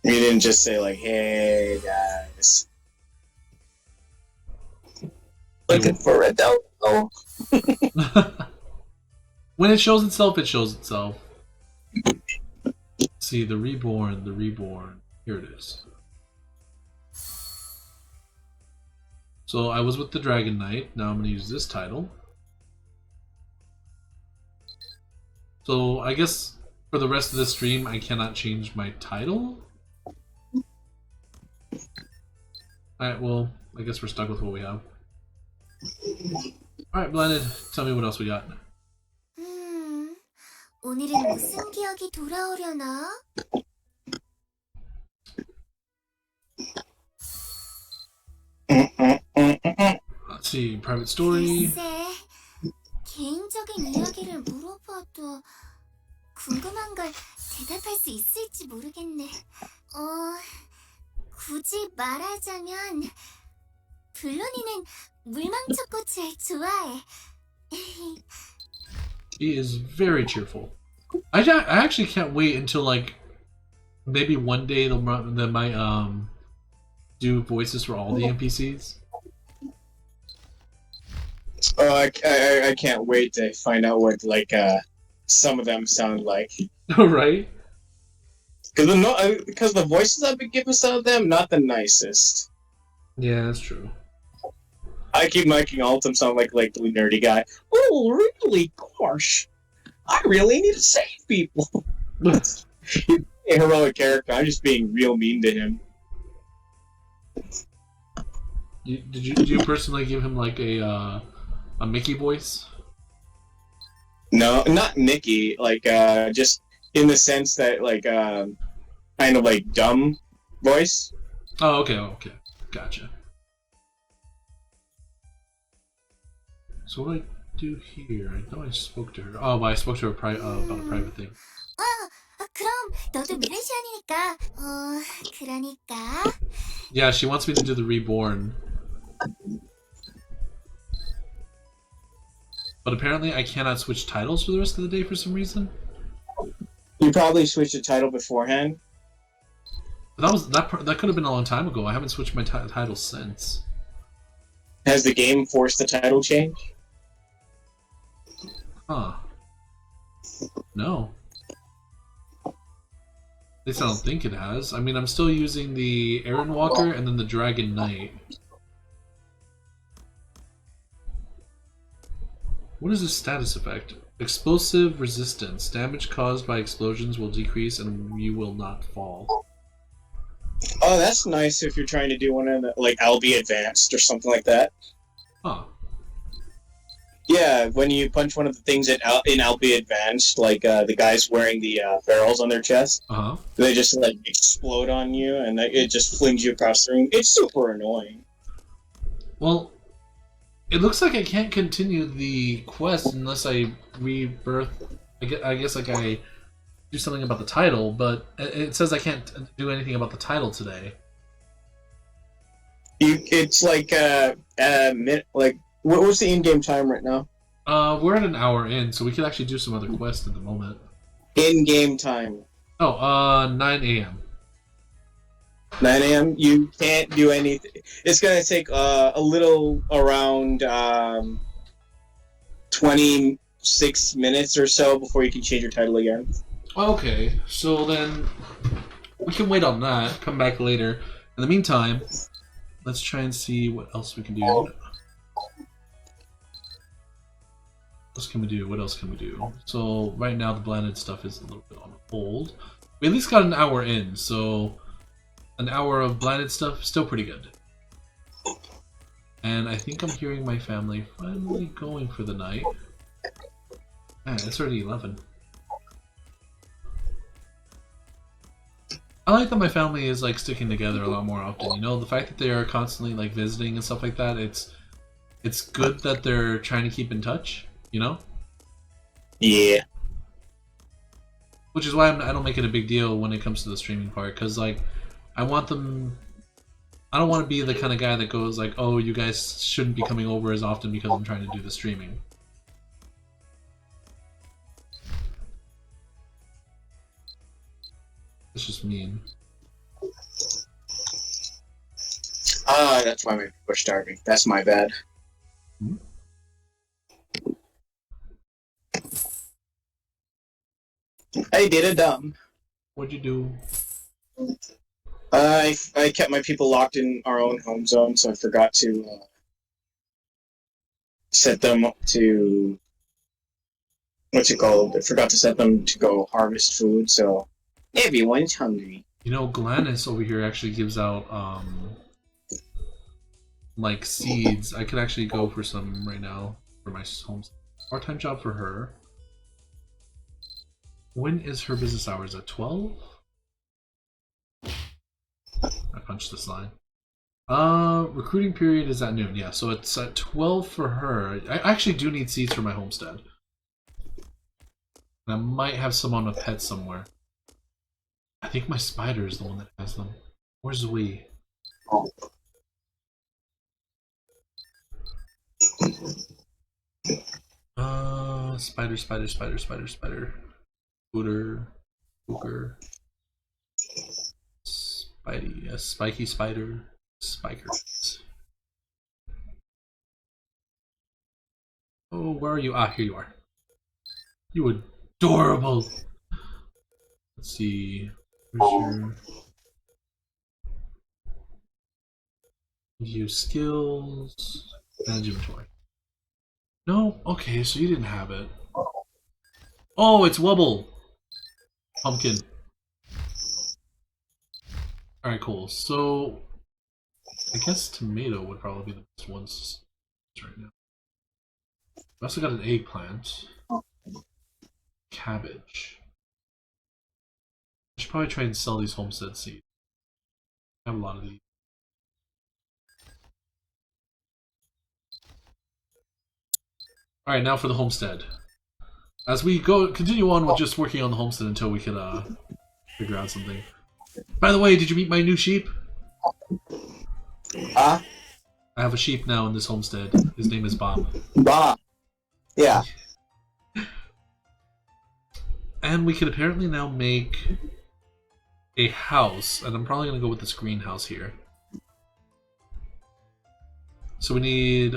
You didn't just say like, "Hey guys, looking for a dodo." When it shows itself, it shows itself. Let's see, the reborn, the reborn. Here it is. So I was with the Dragon Knight. Now I'm going to use this title. So I guess for the rest of the stream, I cannot change my title. Alright, well, I guess we're stuck with what we have. Alright, Blaanid, tell me what else we got. 오늘은 무슨 기억이 돌아오려나? Let's see, private story. 글쎄, 개인적인 이야기를 물어봐도 궁금한 걸 대답할 수 있을지 모르겠네. 굳이 말하자면 블로니는 물망초꽃을 좋아해. He is very cheerful. I actually can't wait until like maybe one day they might do voices for all the NPCs. Oh, I can't wait to find out what like some of them sound like. Right? Because the voices I've been giving some of them not the nicest. Yeah, that's true. I keep making all of them sound like the nerdy guy. Oh, really? Gosh, I really need to save people. He's a heroic character. I'm just being real mean to him. Did you personally give him like a Mickey voice? No, not Mickey. Like just in the sense that like kind of like dumb voice. Oh, okay, gotcha. So what do I do here? I know I spoke to her. Oh, well, I spoke to her about a private thing. 그럼 너도 미래시안이니까. 그러니까. Yeah, she wants me to do the reborn. But apparently I cannot switch titles for the rest of the day for some reason. You probably switched the title beforehand. That could have been a long time ago. I haven't switched my title since. Has the game forced the title change? Huh. No. At least I don't think it has. I mean, I'm still using the Aaron Walker and then the Dragon Knight. What is this status effect? Explosive resistance. Damage caused by explosions will decrease and you will not fall. Oh, that's nice if you're trying to do one in the, like LB Advanced or something like that. Huh. Yeah, when you punch one of the things in LB Advanced, like the guys wearing the barrels on their chest, they just like explode on you and it just flings you across the room. It's super annoying. Well, it looks like I can't continue the quest unless I rebirth. I guess like I do something about the title, but it says I can't do anything about the title today. It's like like what's the in-game time right now? We're at an hour in, so we could actually do some other quests at the moment. In-game time. Oh, 9 a.m. 9 a.m. You can't do anything. It's gonna take a little around 26 minutes or so before you can change your title again. Okay, so then we can wait on that. Come back later. In the meantime, let's try and see what else we can do. What else can we do? What else can we do? So right now the Blaanid stuff is a little bit on hold. We at least got an hour in, so an hour of Blaanid stuff, still pretty good. And I think I'm hearing my family finally going for the night. Man, it's already 11. I like that my family is like sticking together a lot more often. You know, the fact that they are constantly like visiting and stuff like that. It's good that they're trying to keep in touch. You know. Yeah. Which is why I don't make it a big deal when it comes to the streaming part, because like I want them. I don't want to be the kind of guy that goes like, "Oh, you guys shouldn't be coming over as often because I'm trying to do the streaming." It's just mean. That's why my people are starving. That's my bad. Hmm? I did a dumb. What'd you do? I kept my people locked in our own home zone, so I forgot to set them to what's it called? I forgot to set them to go harvest food, so everyone's hungry. You know, Glannis over here actually gives out like seeds. I could actually go for some right now for my home. Part-time job for her. When is her business hours? At 12? I punched this line. Recruiting period is at noon. Yeah, so it's at 12 for her. I actually do need seeds for my homestead. And I might have some on a pet somewhere. I think my spider is the one that has them. Where's Zoe? Spider, spider, spider, spider, spider. Booter. Booker. Spidey. Yes, spiky spider. Spiker. Oh, where are you? Ah, here you are. You adorable! Let's see. Where's your... View skills. Manage inventory. No? Okay, so you didn't have it. Oh, it's Wubble! Pumpkin. Alright, cool. So, I guess tomato would probably be the best ones right now. I also got an eggplant. Cabbage. I should probably try and sell these homestead seeds. I have a lot of these. Alright, now for the homestead. As we continue on with just working on the homestead until we can figure out something. By the way, did you meet my new sheep? Huh? I have a sheep now in this homestead. His name is Bob. Bob. Yeah. And we can apparently now make a house, and I'm probably going to go with this greenhouse here. So we need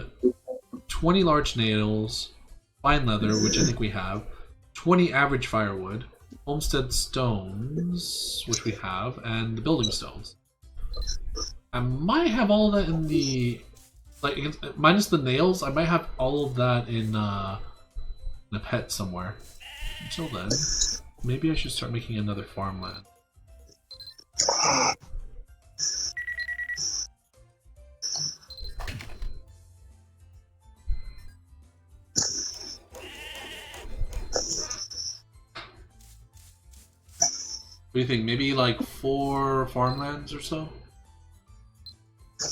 20 large nails, fine leather, which I think we have, 20 average firewood, homestead stones, which we have, and the building stones. I might have all of that in the... like, minus the nails, I might have all of that in a pet somewhere. Until then, maybe I should start making another farmland. What do you think? Maybe like 4 farmlands or so?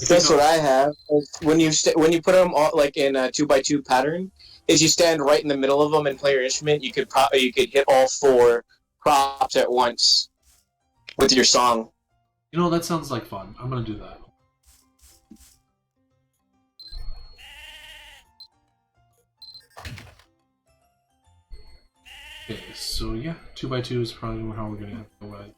That's what I have. When you put them all, like in a 2x2 pattern, is you stand right in the middle of them and play your instrument. You could hit all 4 crops at once with your song. You know, that sounds like fun. I'm gonna do that. Okay, so yeah, 2x2 is probably how we're gonna have to go about it.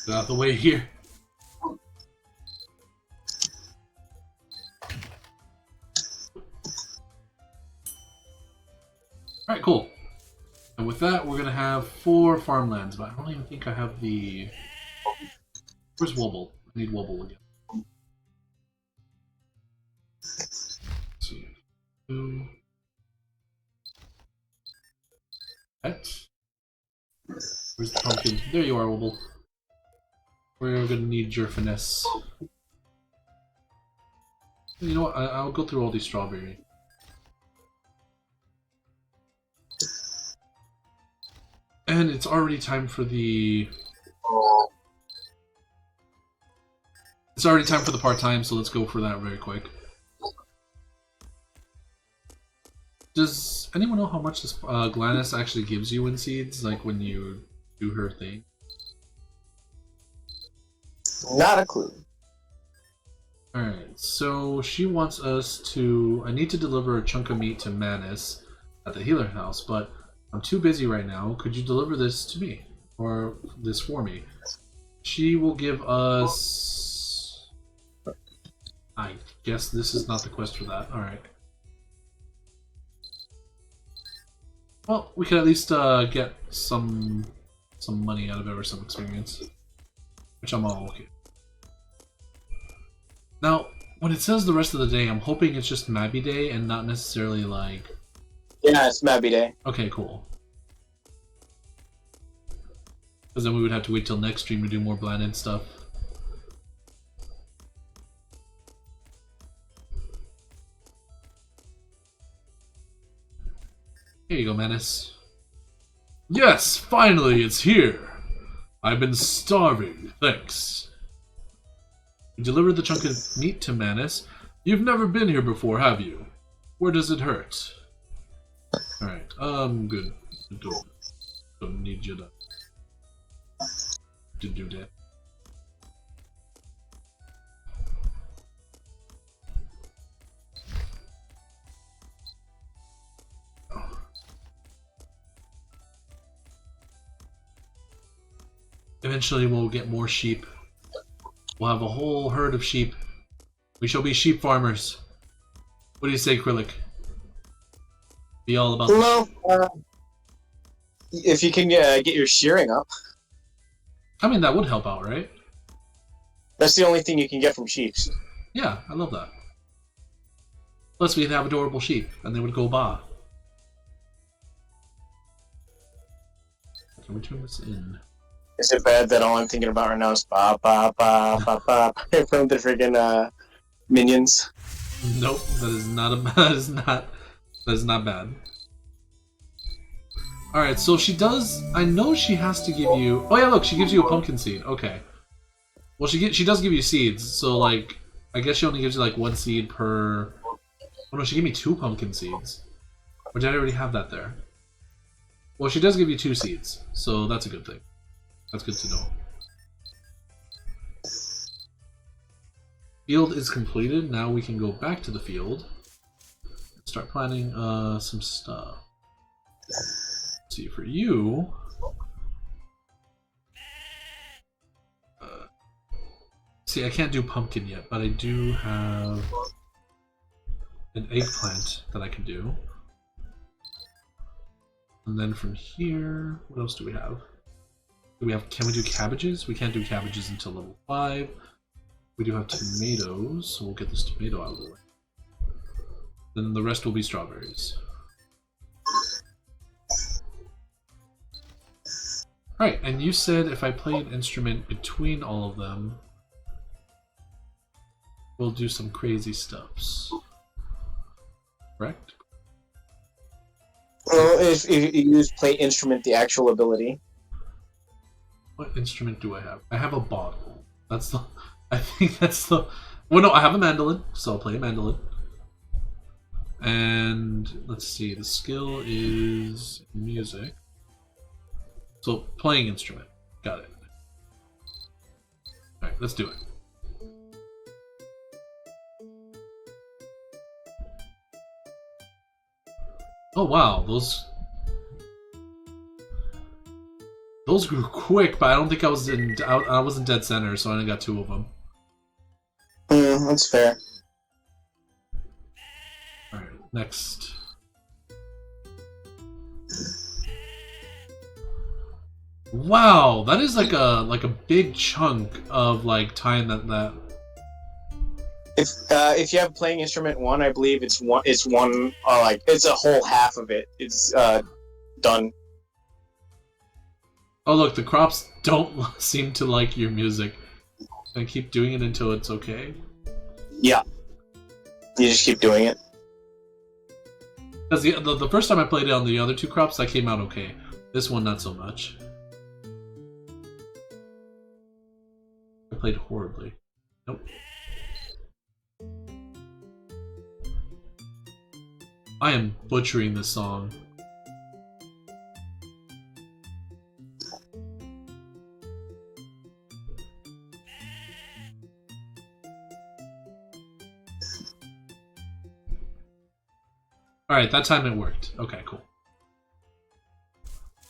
Get out of the way here. Alright, cool. And with that, we're gonna have 4 farmlands, but I don't even think I have the... Where's Wobble? I need Wobble again. Let's see. 2. Pet. Where's the pumpkin? There you are, Wobble. We're gonna need your finesse. You know what? I'll go through all these strawberries. And it's already time for the... It's already time for the part-time, so let's go for that very quick. Does anyone know how much this Gladys actually gives you in seeds, like when you do her thing? Not a clue. Alright, so she wants us to... I need to deliver a chunk of meat to Manus at the healer house, but I'm too busy right now. Could you deliver this to me? Or this for me? She will give us... I guess this is not the quest for that. Alright. Well, we could at least get some money out of it or some experience. Which I'm all okay. Now, when it says the rest of the day, I'm hoping it's just Mabby Day and not necessarily like... Yeah, it's Mabby Day. Okay, cool. Because then we would have to wait till next stream to do more Blaanid stuff. Here you go, Manus. Yes, finally, it's here! I've been starving, thanks. You delivered the chunk of meat to Manus. You've never been here before, have you? Where does it hurt? Alright, good. Don't need you to do that. Eventually we'll get more sheep. We'll have a whole herd of sheep. We shall be sheep farmers. What do you say, Krillic? Be all about Well, if you can get your shearing up. I mean, that would help out, right? That's the only thing you can get from sheep. Yeah, I love that. Plus, we'd have adorable sheep, and they would go ba. Can we turn this in? Is it bad that all I'm thinking about right now is ba ba ba ba ba from the freaking minions? Nope, that is not a that is not bad. Alright, so she does... I know she has to give you... Oh yeah, look, she gives you a pumpkin seed. Okay. Well, she does give you seeds, so like... I guess she only gives you like 1 seed per... Oh no, she gave me 2 pumpkin seeds. Or did I already have that there? Well, she does give you 2 seeds, so that's a good thing. That's good to know. Field is completed. Now we can go back to the field and start planting some stuff. Let's see, for you... see, I can't do pumpkin yet, but I do have an eggplant that I can do. And then from here, what else do we have? Can we do cabbages? We can't do cabbages until level 5. We do have tomatoes, so we'll get this tomato out of the way. Then the rest will be strawberries. Right, and you said if I play an instrument between all of them, we'll do some crazy stuffs. Correct? Well, if you play instrument, the actual ability. What instrument do I have? I have a bottle. That's the... I think that's the... Well, no, I have a mandolin, so I'll play a mandolin. And let's see, the skill is music. So playing instrument. Got it. Alright, let's do it. Oh wow, those grew quick, but I don't think I was in. I wasn't dead center, so I only got 2 of them. That's fair. All right, next. Wow, that is like a big chunk of like time that. If you have playing instrument 1, I believe it's one. It's one. Like it's a whole half of it. It's done. Oh look, the crops don't seem to like your music. I keep doing it until it's okay. Yeah. You just keep doing it. Because the first time I played it on the other 2 crops, that came out okay. This one, not so much. I played horribly. Nope. I am butchering this song. Alright, that time it worked. Okay, cool.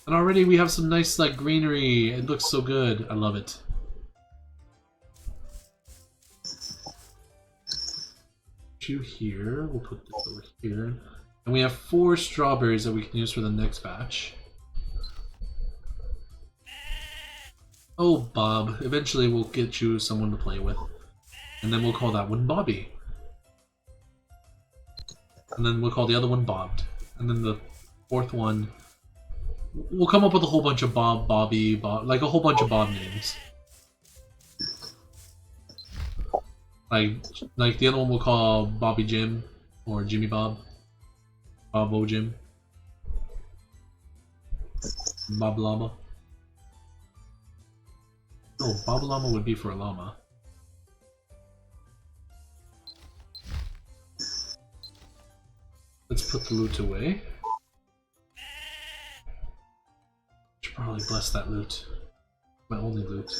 And already we have some nice like greenery. It looks so good. I love it. You here. We'll put this over here. And we have 4 strawberries that we can use for the next batch. Oh, Bob. Eventually we'll get you someone to play with. And then we'll call that one Bobby. And then we'll call the other one Bobbed. And then the 4th one... We'll come up with a whole bunch of Bob, Bobby, Bob... Like a whole bunch of Bob names. Like the other one we'll call Bobby Jim. Or Jimmy Bob. Bobo Jim. Bob Llama. No, Bob Llama would be for a llama. Let's put the loot away. Should probably bless that loot. My only loot.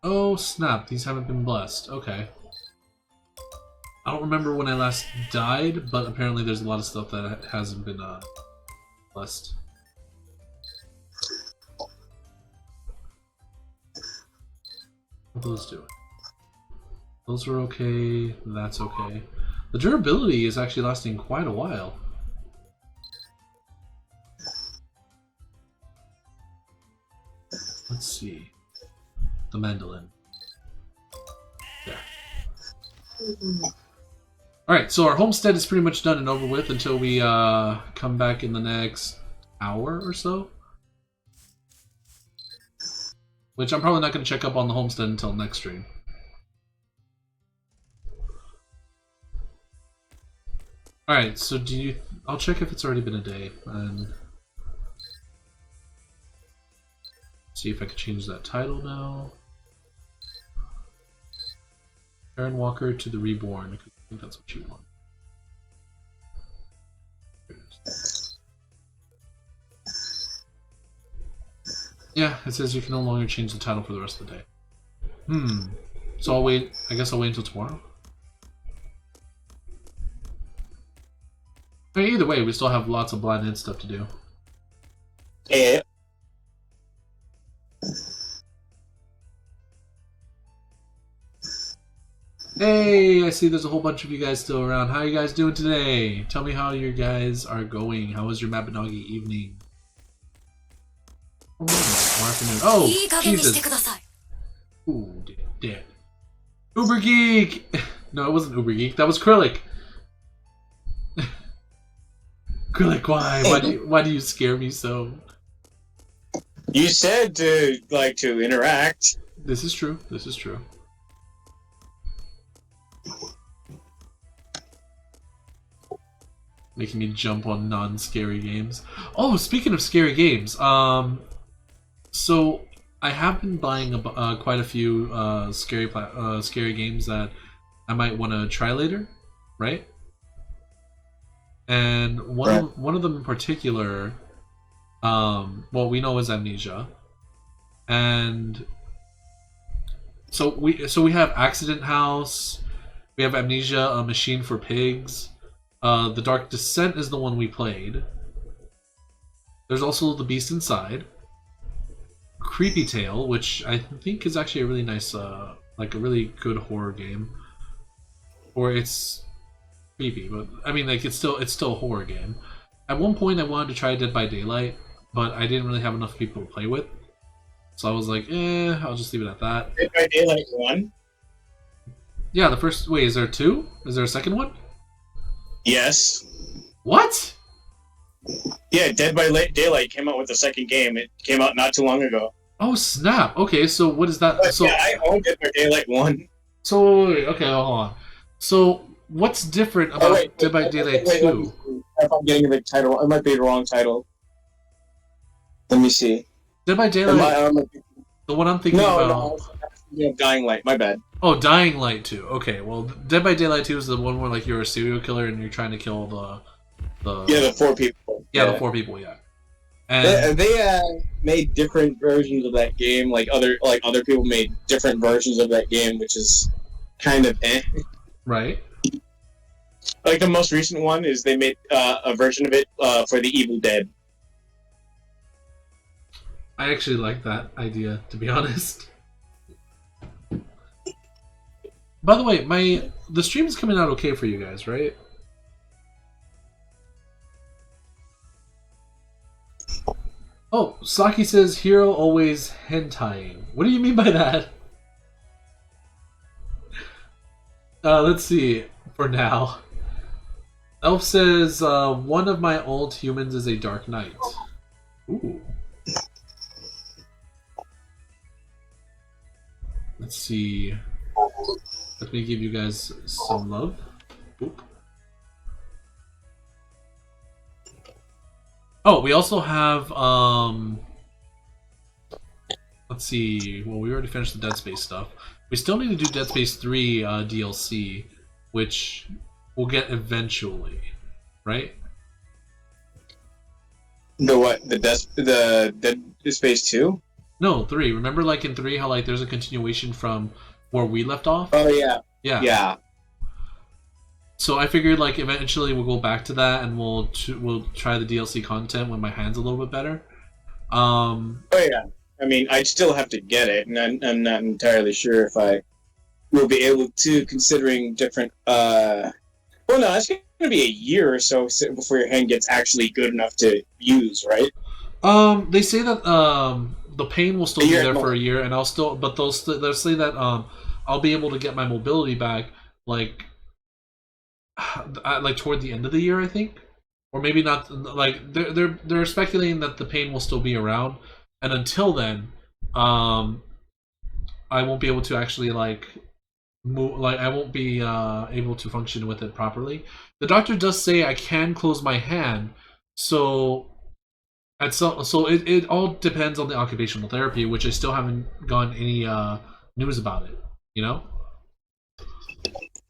Oh snap, these haven't been blessed. Okay. I don't remember when I last died, but apparently there's a lot of stuff that hasn't been blessed. What are those doing? Those are okay, that's okay. The durability is actually lasting quite a while. Let's see. The mandolin. There. Alright, so our homestead is pretty much done and over with until we come back in the next hour or so. Which I'm probably not going to check up on the homestead until next stream. Alright, so do you... I'll check if it's already been a day, and... see if I can change that title now. Aaron Walker to the Reborn, because I think that's what you want. Yeah, it says you can no longer change the title for the rest of the day. So I'll wait, I guess I'll wait until tomorrow. I mean, either way, we still have lots of Blaanid stuff to do. Yeah. Hey, I see there's a whole bunch of you guys still around. How are you guys doing today? Tell me how you guys are going. How was your Mabinogi evening? Oh, afternoon. Oh, Jesus. Ooh, dead. Uber Geek! No, it wasn't Uber Geek. That was Krillic. Krillic, why? Why do you scare me so? You said to interact. This is true. This is true. Making me jump on non-scary games. Oh, speaking of scary games, so I have been buying quite a few scary games that I might want to try later, right? And one of them in particular, well, we know is Amnesia, and so we have Accident House, we have Amnesia, A Machine for Pigs. The Dark Descent is the one we played. There's also The Beast Inside, Creepy Tale, which I think is actually a really nice, like a really good horror game. Or it's creepy, but I mean, like it's still a horror game. At one point, I wanted to try Dead by Daylight, but I didn't really have enough people to play with, so I was like, I'll just leave it at that. Dead by Daylight 1? Yeah, the first. Wait, is there 2? Is there a second one? Yes. What? Yeah, Dead by Daylight came out with the second game. It came out not too long ago. Oh snap! Okay, so what is that? But So yeah, I own Dead by Daylight 1. so wait, okay, hold on. So what's different about Dead by Daylight 2? If I'm getting the title, it might be the wrong title. Let me see. Dead by Daylight. The one I'm thinking about. No, Dying Light. My bad. Oh, Dying Light 2. Okay, well, Dead by Daylight 2 is the one where like you're a serial killer and you're trying to kill the 4 people. Yeah, the 4 people. Yeah. And They made different versions of that game. Like other people made different versions of that game, which is kind of right. Like the most recent one is they made a version of it for the Evil Dead. I actually like that idea, to be honest. By the way, the stream is coming out okay for you guys, right? Oh, Saki says Hiro always hentaiing. What do you mean by that? Let's see. For now, Elf says one of my old humans is a Dark Knight. Ooh. Let's see. Let me give you guys some love. Boop. Oh, we also have let's see. Well, we already finished the Dead Space stuff. We still need to do Dead Space 3 DLC, which we'll get eventually, right? The what? The Dead Space 2? No, 3. Remember, like in 3, how like there's a continuation from where we left off? Oh yeah. Yeah. Yeah. So I figured like eventually we'll go back to that and we'll try the DLC content when my hand's a little bit better. Oh yeah. I mean, I'd still have to get it, and I'm not entirely sure if I will be able to, considering different. Well, no, it's going to be a year or so before your hand gets actually good enough to use, right? They say that the pain will still be there for a year, and I'll still, but they'll say that I'll be able to get my mobility back like toward the end of the year, I think, or maybe not. Like they're speculating that the pain will still be around, and until then, I won't be able to actually like move. Like I won't be able to function with it properly. The doctor does say I can close my hand, so. So it all depends on the occupational therapy, which I still haven't gotten any news about it. You know.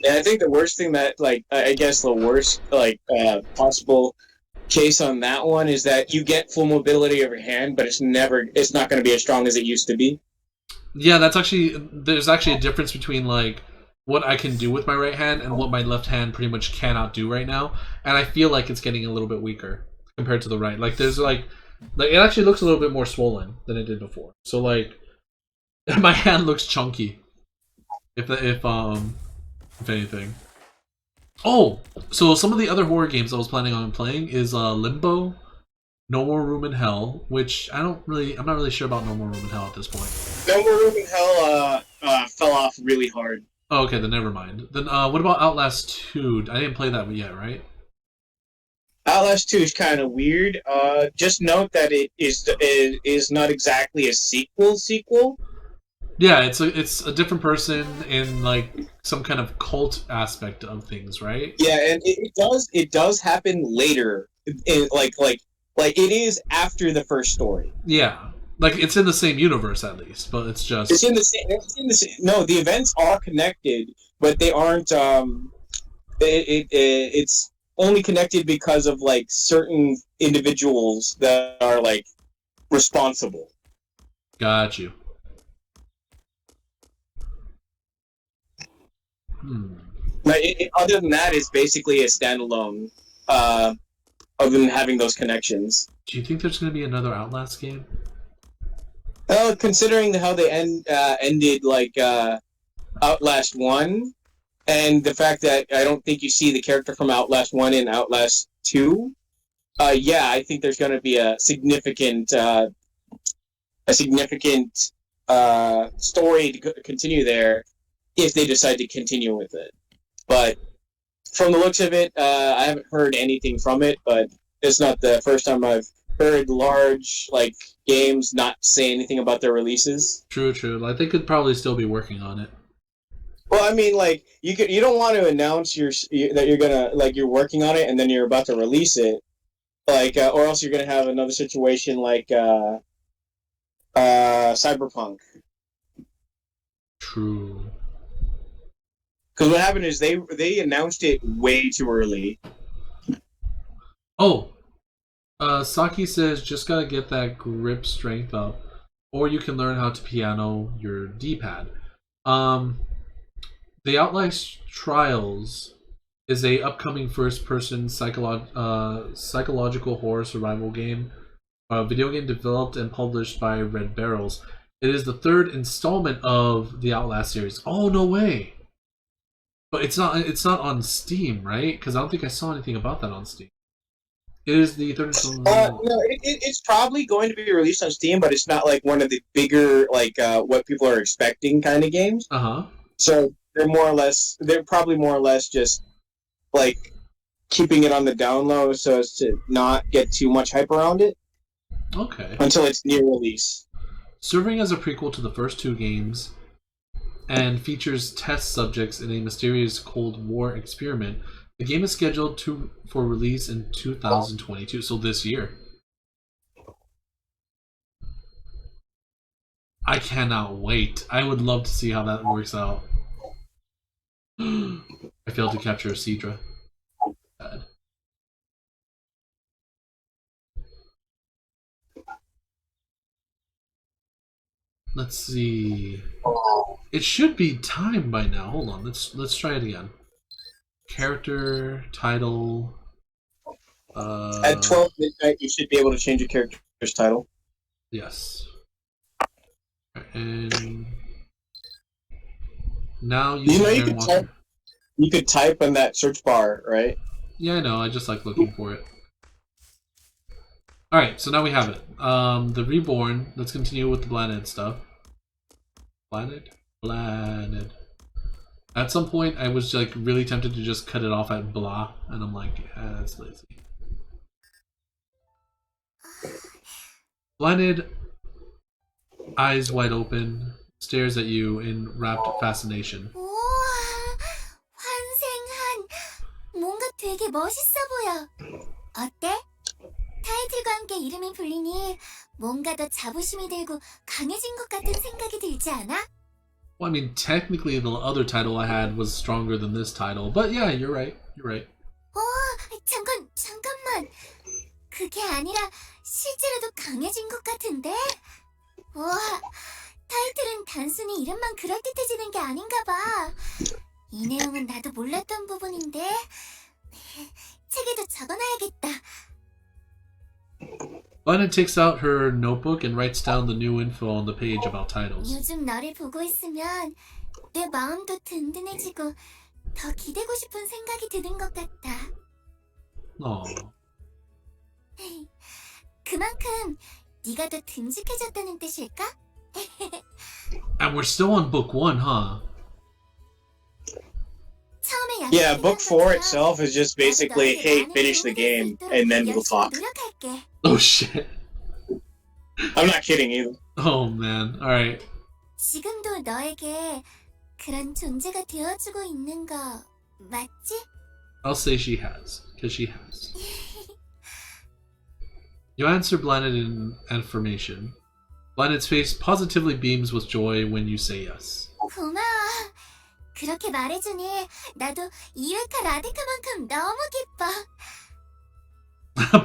Yeah, I think the worst thing that, like, I guess the worst, like, possible case on that one is that you get full mobility of your hand, but it's not going to be as strong as it used to be. Yeah, there's actually a difference between like what I can do with my right hand and what my left hand pretty much cannot do right now, and I feel like it's getting a little bit weaker compared to the right. Like there's like it actually looks a little bit more swollen than it did before. So like my hand looks chunky. If anything. Oh, so some of the other horror games I was planning on playing is Limbo, No More Room in Hell, which I'm not really sure about No More Room in Hell at this point. No More Room in Hell fell off really hard. Oh, okay, then never mind. Then what about Outlast 2? I didn't play that yet, right? Outlast 2 is kind of weird. Just note that it is not exactly a sequel. Yeah, it's a different person in like some kind of cult aspect of things, right? Yeah, and it does happen later. Like it is after the first story. Yeah, like it's in the same universe at least, but it's in the same. No, the events are connected, but they aren't. It's only connected because of like certain individuals that are like responsible. Got you. But other than that, it's basically a standalone. Other than having those connections. Do you think there's going to be another Outlast game? Well, considering how they ended like Outlast 1, and the fact that I don't think you see the character from Outlast 1 in Outlast 2, yeah, I think there's going to be a significant story to continue there if they decide to continue with it. But from the looks of it, I haven't heard anything from it, but it's not the first time I've heard large like games not say anything about their releases. True. Like they could probably still be working on it. Well, I mean, like you don't want to announce that you're gonna like you're working on it and then you're about to release it, like or else you're gonna have another situation like Cyberpunk. True. Because what happened is they announced it way too early. Oh, Saki says just gotta get that grip strength up, or you can learn how to piano your D-pad. The Outlast Trials is a upcoming first-person psychological horror survival game, a video game developed and published by Red Barrels. It is the third installment of the Outlast series. Oh, no way! But it's not on Steam, right? Because I don't think I saw anything about that on Steam. It is the third installment. No, it's probably going to be released on Steam, but it's not like one of the bigger like what people are expecting kind of games. So they're probably more or less just like keeping it on the down low so as to not get too much hype around it. Okay. Until it's near release. Serving as a prequel to the first two games, and features test subjects in a mysterious Cold War experiment, the game is scheduled for release in 2022, so this year. I cannot wait. I would love to see how that works out. I failed to capture a Cedra. Bad. Let's see. It should be timed by now. Hold on. Let's try it again. Character, title. At 12 midnight, you should be able to change your character's title. Yes. And now you could type in that search bar, right? Yeah, I know. I just like looking for it. Alright, so now we have it. The Reborn. Let's continue with the Blaanid stuff. Blaanid. At some point, I was like really tempted to just cut it off at blah, and I'm like, yeah, that's lazy. Blaanid, eyes wide open, stares at you in rapt fascination. 우와, 환생한. 뭔가 되게 멋있어 보여. 어때? 타이틀과 함께 이름이 불리니 뭔가 더 자부심이 들고 강해진 것 같은 생각이 들지 않아? Well, I mean, technically the other title I had was stronger than this title, but yeah, you're right. You're right. 잠깐만. 그게 아니라 실제로도 강해진 것 같은데? 우와, 타이틀은 단순히 이름만 그럴듯해지는 게 아닌가 봐. 이 내용은 나도 몰랐던 부분인데 책에도 적어놔야겠다. Blaanid takes out her notebook and writes down the new info on the page about titles. 요즘 너를 보고 있으면 내 마음도 든든해지고 더 기대고 싶은 생각이 드는 것 같아. Aww. 그만큼 네가 더 듬직해졌다는 뜻일까? And we're still on book 1, huh? Yeah, book 4 itself is just basically, hey, finish the game, and then we'll talk. Oh shit. I'm not kidding either. Oh man, alright. 지금도 너에게 그런 존재가 되어주고 있는 거 맞지? I'll say she has, because she has. You answer Blaanid in affirmation. Blaanid's face positively beams with joy when you say yes. 고마워. 그렇게 말해주니 나도 이유카 라데카만큼 너무 기뻐.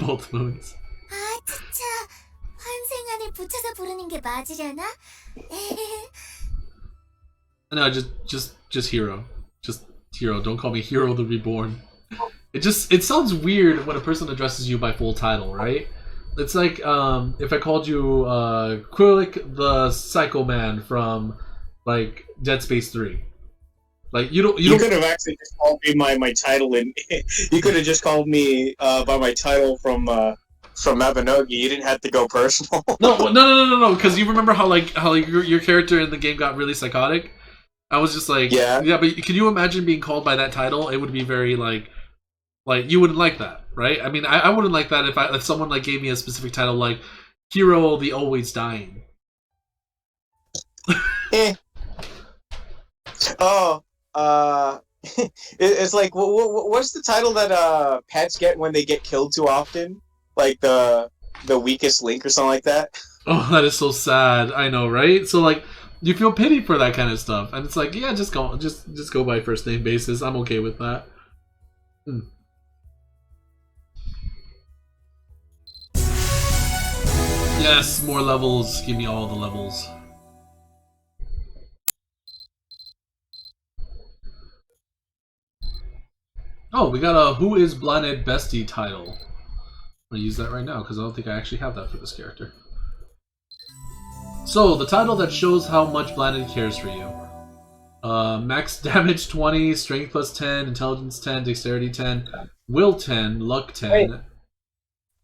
Both moons. 아, 진짜 환생안을 붙여서 부르는 게 맞으려나? No, just Hiro. Just Hiro. Don't call me Hiro the Reborn. It sounds weird when a person addresses you by full title, right? It's like if I called you Krillik the Psycho Man from like Dead Space 3. Like you could have actually just called me my title, and you could have just called me by my title from Mabinogi. You didn't have to go personal. No. Because you remember how your character in the game got really psychotic. I was just like, yeah. But can you imagine being called by that title? It would be very like you wouldn't like that, right? I mean, I wouldn't like that if someone like gave me a specific title like Hiro the Always Dying. Oh, it's like what's the title that pets get when they get killed too often? Like the weakest link or something like that. Oh, that is so sad. I know, right? So like you feel pity for that kind of stuff, and it's like, yeah, just go by first name basis. I'm okay with that. Yes, more levels. Give me all the levels. Oh, we got a Who is Blaanid Bestie title. I'm going to use that right now because I don't think I actually have that for this character. So, the title that shows how much Blaanid cares for you. Max damage 20, strength plus 10, intelligence 10, dexterity 10, will 10, luck 10.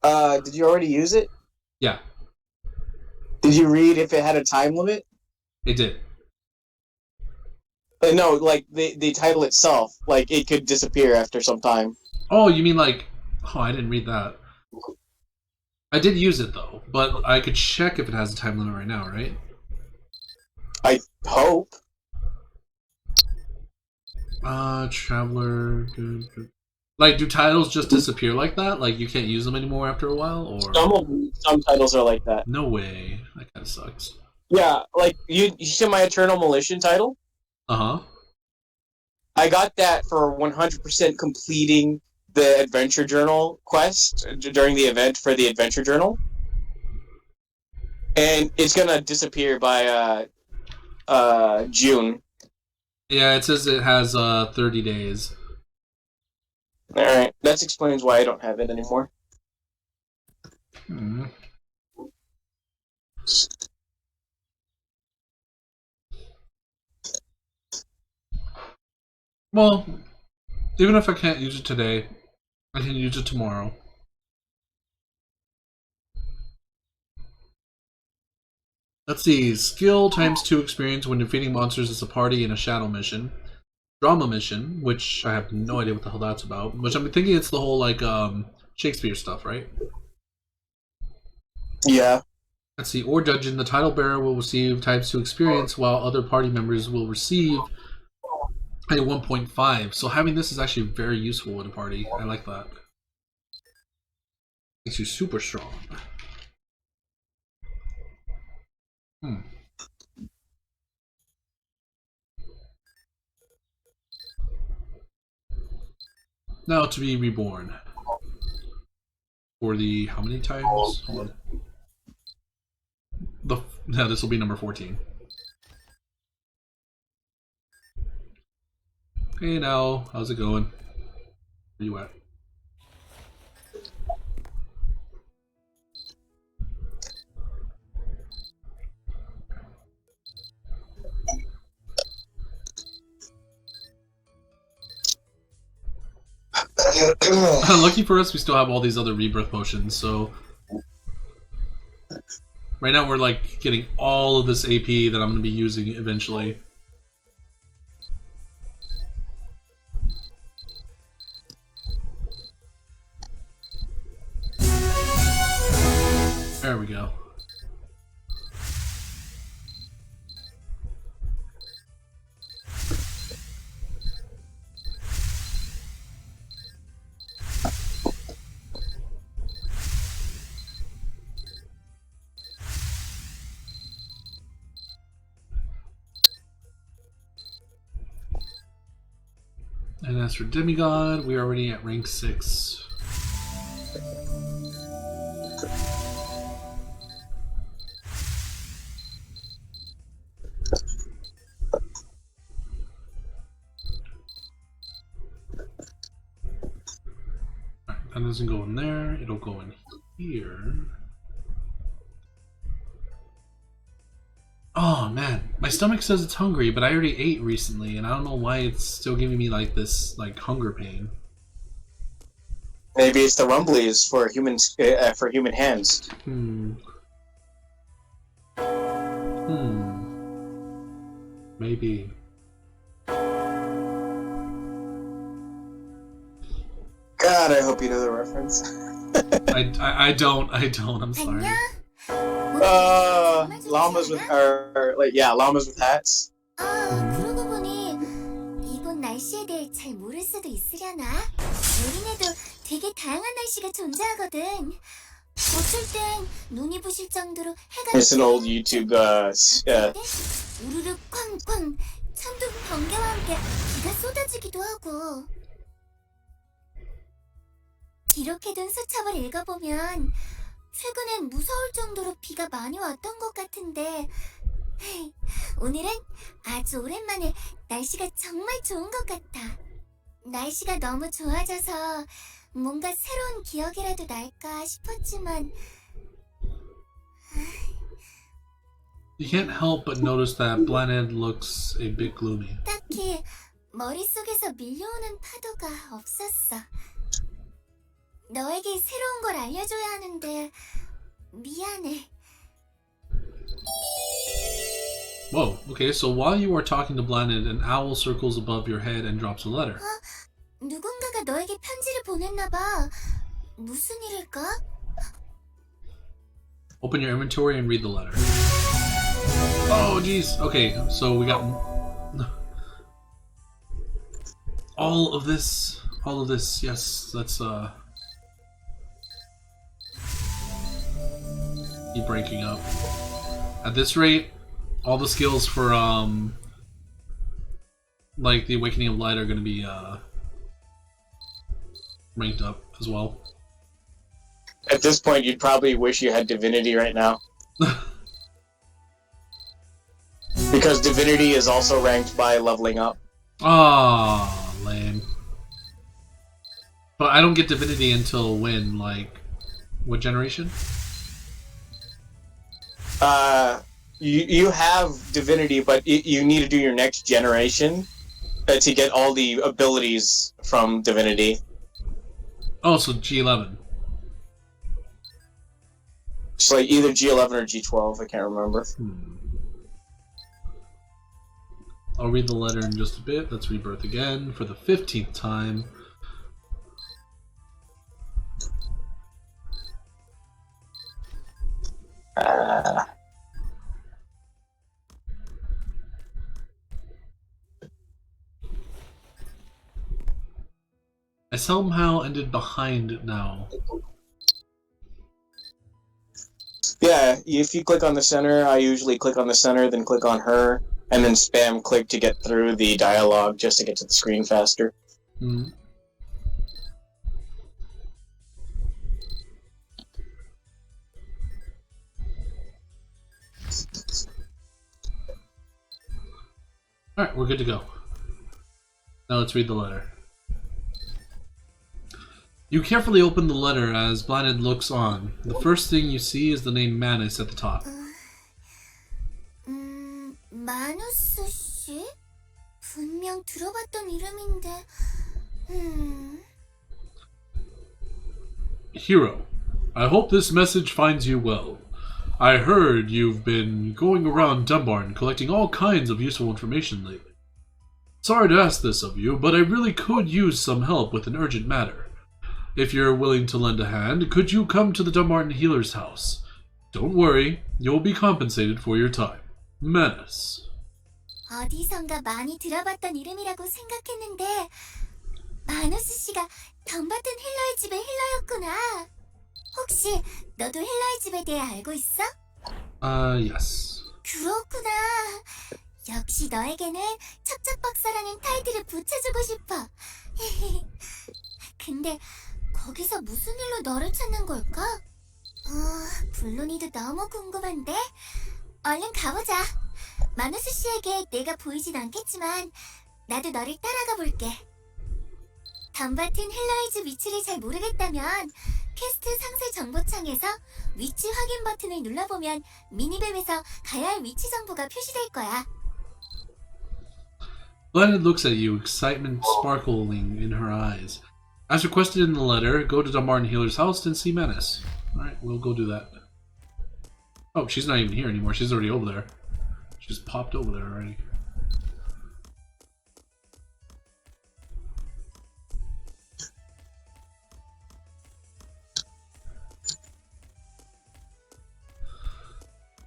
Wait. Did you already use it? Yeah. Did you read if it had a time limit? It did. No, like the title itself, like it could disappear after some time. Oh, you mean like... Oh, I didn't read that. I did use it though, but I could check if it has a time limit right now, right? I hope. Traveler... Like, do titles just disappear like that? Like, you can't use them anymore after a while? Or Some titles are like that. No way. That kind of sucks. Yeah, like, you see my Eternal Militia title? Uh-huh. I got that for 100% completing the Adventure Journal quest during the event for the Adventure Journal. And it's gonna disappear by June. Yeah, it says it has 30 days. Alright, that explains why I don't have it anymore. Well, even if I can't use it today, I can use it tomorrow. Let's see. Skill times 2 experience when defeating monsters as a party in a shadow mission. Drama mission, which I have no idea what the hell that's about. Which I'm thinking it's the whole, like, Shakespeare stuff, right? Yeah. Let's see. Or dungeon. The title bearer will receive times 2 experience, while other party members will receive a 1.5. So having this is actually very useful in a party. I like that. Makes you super strong. Now to be reborn. For the how many times? Hold on. No, this will be number 14. Hey now, how's it going? Where you at? Lucky for us, we still have all these other rebirth potions, so right now we're like getting all of this AP that I'm going to be using eventually. There we go. And as for demigod, we're already at rank 6. Alright, that doesn't go in there, it'll go in here. Oh man, my stomach says it's hungry, but I already ate recently, and I don't know why it's still giving me like this hunger pain. Maybe it's the rumblies for human hands. Maybe. God, I hope you know the reference. I don't, I'm sorry. Llamas with llamas with hats. 그러고 보니 이곳 날씨에 대해 잘 모를 수도 있으려나? 여기에도 되게 다양한 날씨가 존재하거든. 어쩔 땐 눈이 부실 정도로 해가 It's an old YouTube 우르르 쾅쾅 천둥 번개와 함께 비가 쏟아지기도 하고. 기록해둔 수첩을 읽어보면 최근엔 무서울 정도로 비가 많이 왔던 것 같은데 오늘은 아주 오랜만에 날씨가 정말 좋은 것 같아. 날씨가 너무 좋아져서 뭔가 새로운 기억이라도 날까 싶었지만 You can't help but notice that Blaanid looks a bit gloomy. 딱히 머릿속에서 밀려오는 파도가 없었어. 너에게 새로운 걸 알려줘야 하는데 미안해. Whoa, okay, so while you are talking to Blaanid, an owl circles above your head and drops a letter. 누군가가 너에게 편지를 보냈나 봐. 무슨 일일까? Open your inventory and read the letter. Oh, jeez. Okay, so we got all of this. Yes, let's keep ranking up. At this rate, all the skills for like the Awakening of Light are going to be ranked up as well. At this point, you'd probably wish you had Divinity right now. Because Divinity is also ranked by leveling up. Ah, lame. But I don't get Divinity until when? Like, what generation? You have Divinity, but you need to do your next generation to get all the abilities from Divinity. Oh, so G11. It's like either G11 or G12, I can't remember. I'll read the letter in just a bit. Let's rebirth again for the 15th time. I somehow ended behind now. Yeah, if you click on the center, I usually click on the center, then click on her, and then spam click to get through the dialogue just to get to the screen faster. Alright, we're good to go. Now let's read the letter. You carefully open the letter as Blaanid looks on. The first thing you see is the name Manus at the top. 마누스 씨? 분명 들어봤던 이름인데. Hiro, I hope this message finds you well. I heard you've been going around Dunbarton collecting all kinds of useful information lately. Sorry to ask this of you, but I really could use some help with an urgent matter. If you're willing to lend a hand, could you come to the Dunbarton Healer's house? Don't worry, you'll be compensated for your time. Menace. 어디선가 많이 들어봤던 이름이라고 생각했는데 마누스 씨가 덤버튼 힐러의 집의 힐러였구나. 혹시 너도 힐러의 집에 대해 알고 있어? Yes. 그렇구나. 역시 너에게는 척척 박사라는 타이틀을 붙여주고 싶어. 근데 거기서 무슨 일로 너를 찾는 걸까? 블론이도 너무 궁금한데? 얼른 가보자. 마누스 씨에게 내가 보이진 않겠지만 나도 너를 따라가 볼게. 덤바튼 헬러이즈 위치를 잘 모르겠다면 퀘스트 상세 정보창에서 위치 확인 버튼을 눌러보면 미니맵에서 가야 할 위치 정보가 표시될 거야. Blaanid looks at you, excitement sparkling in her eyes. As requested in the letter, go to Dumbarton Healer's house and see Menace. Alright, we'll go do that. Oh, she's not even here anymore. She's already over there. She just popped over there already.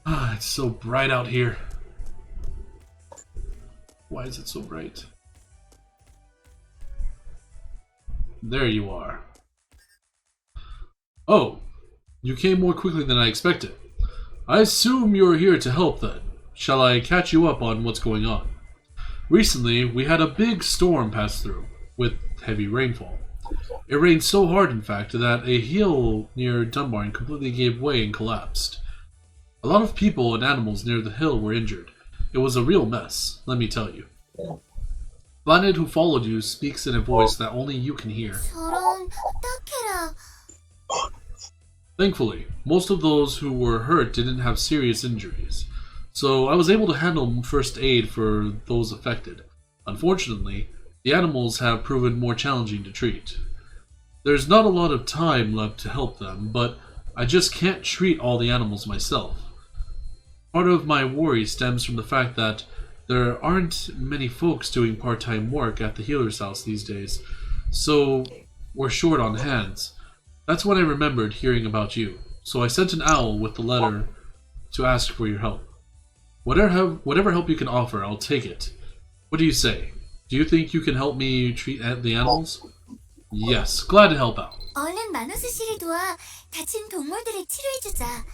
Ah, it's so bright out here. Why is it so bright? There you are. Oh, you came more quickly than I expected. I assume you're here to help then. Shall I catch you up on what's going on? Recently, we had a big storm pass through, with heavy rainfall. It rained so hard, in fact, that a hill near Dunbarton completely gave way and collapsed. A lot of people and animals near the hill were injured. It was a real mess, let me tell you. Blaanid, who followed you, speaks in a voice that only you can hear. 저런, 딱해라. Thankfully, most of those who were hurt didn't have serious injuries, so I was able to handle first aid for those affected. Unfortunately, the animals have proven more challenging to treat. There's not a lot of time left to help them, but I just can't treat all the animals myself. Part of my worry stems from the fact that there aren't many folks doing part-time work at the healer's house these days, so we're short on hands. That's when I remembered hearing about you, so I sent an owl with the letter to ask for your help. Whatever help you can offer, I'll take it. What do you say? Do you think you can help me treat the animals? Yes, glad to help out. 얼른 마누스 씨를 도와 다친 동물들을 치료해주자.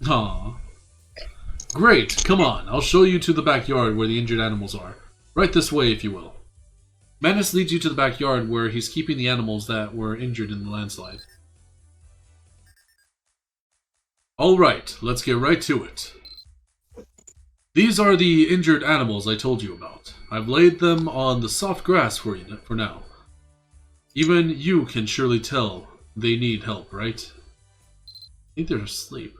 Aww. Great, come on, I'll show you to the backyard where the injured animals are. Right this way, if you will. Manus leads you to the backyard where he's keeping the animals that were injured in the landslide. Alright, let's get right to it. These are the injured animals I told you about. I've laid them on the soft grass for now. Even you can surely tell they need help, right? I think they're asleep.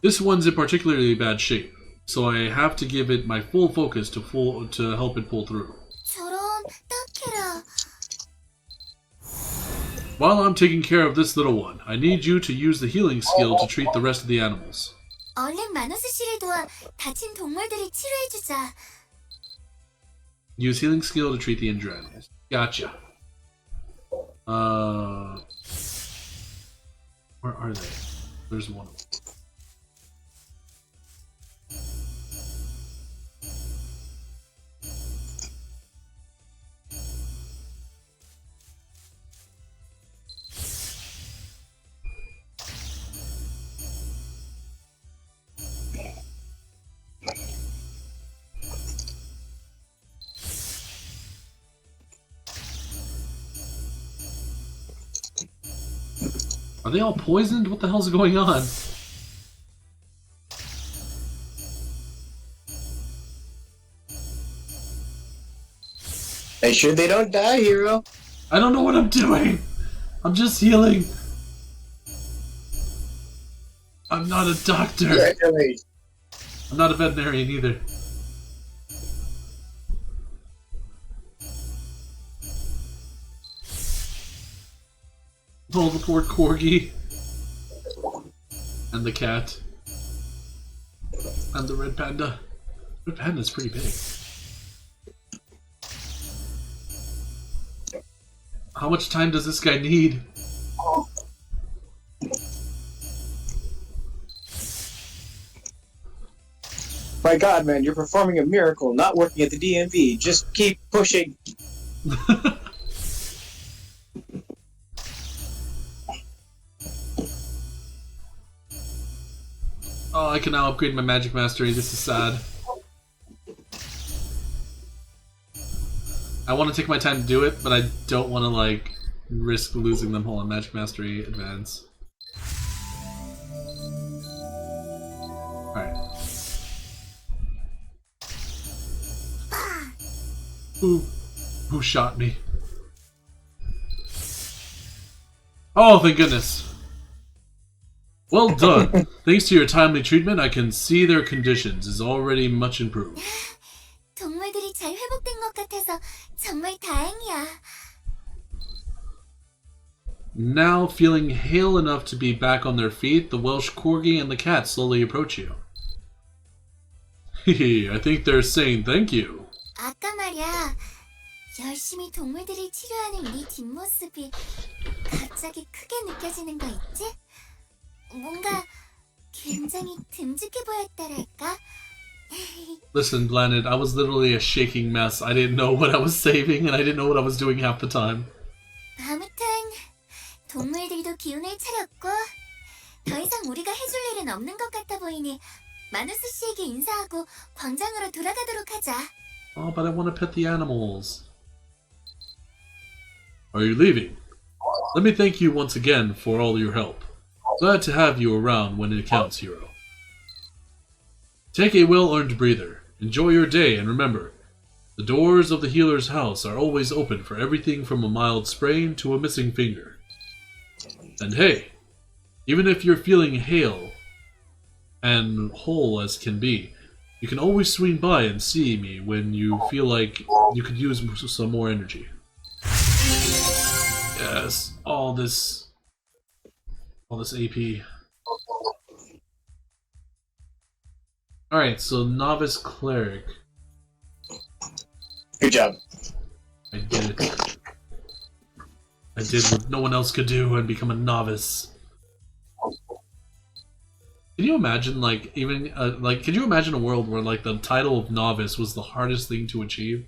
This one's in particularly bad shape, so I have to give it my full focus to help it pull through. 저런, 딱해라. While I'm taking care of this little one, I need you to use the healing skill to treat the rest of the animals. 얼른 마누스 씨를 도와 다친 동물들을 치료해주자. Use healing skill to treat the injured animals. Gotcha. Where are they? There's one of them. Are they all poisoned? What the hell's going on? Make sure they don't die, Hiro. I don't know what I'm doing. I'm just healing. I'm not a doctor. Congratulations. I'm not a veterinarian either. Oh, the poor corgi. And the cat. And the red panda. Red panda's pretty big. How much time does this guy need? My God, man, you're performing a miracle, not working at the DMV. Just keep pushing. Oh, I can now upgrade my magic mastery. This is sad. I want to take my time to do it, but I don't want to like risk losing them all in Magic Mastery Advance. Alright. Who shot me? Oh, thank goodness. Well done. Thanks to your timely treatment, I can see their conditions is already much improved. 동물들이 잘 회복된 것 같아서 정말 다행이야. Now, feeling hale enough to be back on their feet, the Welsh Corgi and the cat slowly approach you. Hehe, I think they're saying thank you. 아까 말이야. 열심히 동물들을 치료하는 네 뒷모습이 갑자기 크게 느껴지는 거 있지? 뭔가 굉장히 듬직해 보였다랄까? Listen, Blaanid, I was literally a shaking mess. I didn't know what I was saving, and I didn't know what I was doing half the time. 아무튼 동물들도 기운을 차렸고 더 이상 우리가 해줄 일은 없는 것 같아 보이니 마누스 씨에게 인사하고 광장으로 돌아가도록 하자. Oh, but I want to pet the animals. Are you leaving? Let me thank you once again for all your help. Glad to have you around when it counts, Hiro. Take a well-earned breather. Enjoy your day, and remember, the doors of the healer's house are always open for everything from a mild sprain to a missing finger. And hey, even if you're feeling hale and whole as can be, you can always swing by and see me when you feel like you could use some more energy. Yes, all this AP. Alright, so Novice Cleric. Good job. I did it. I did what no one else could do and become a novice. Can you imagine, like, even, can you imagine a world where, like, the title of novice was the hardest thing to achieve?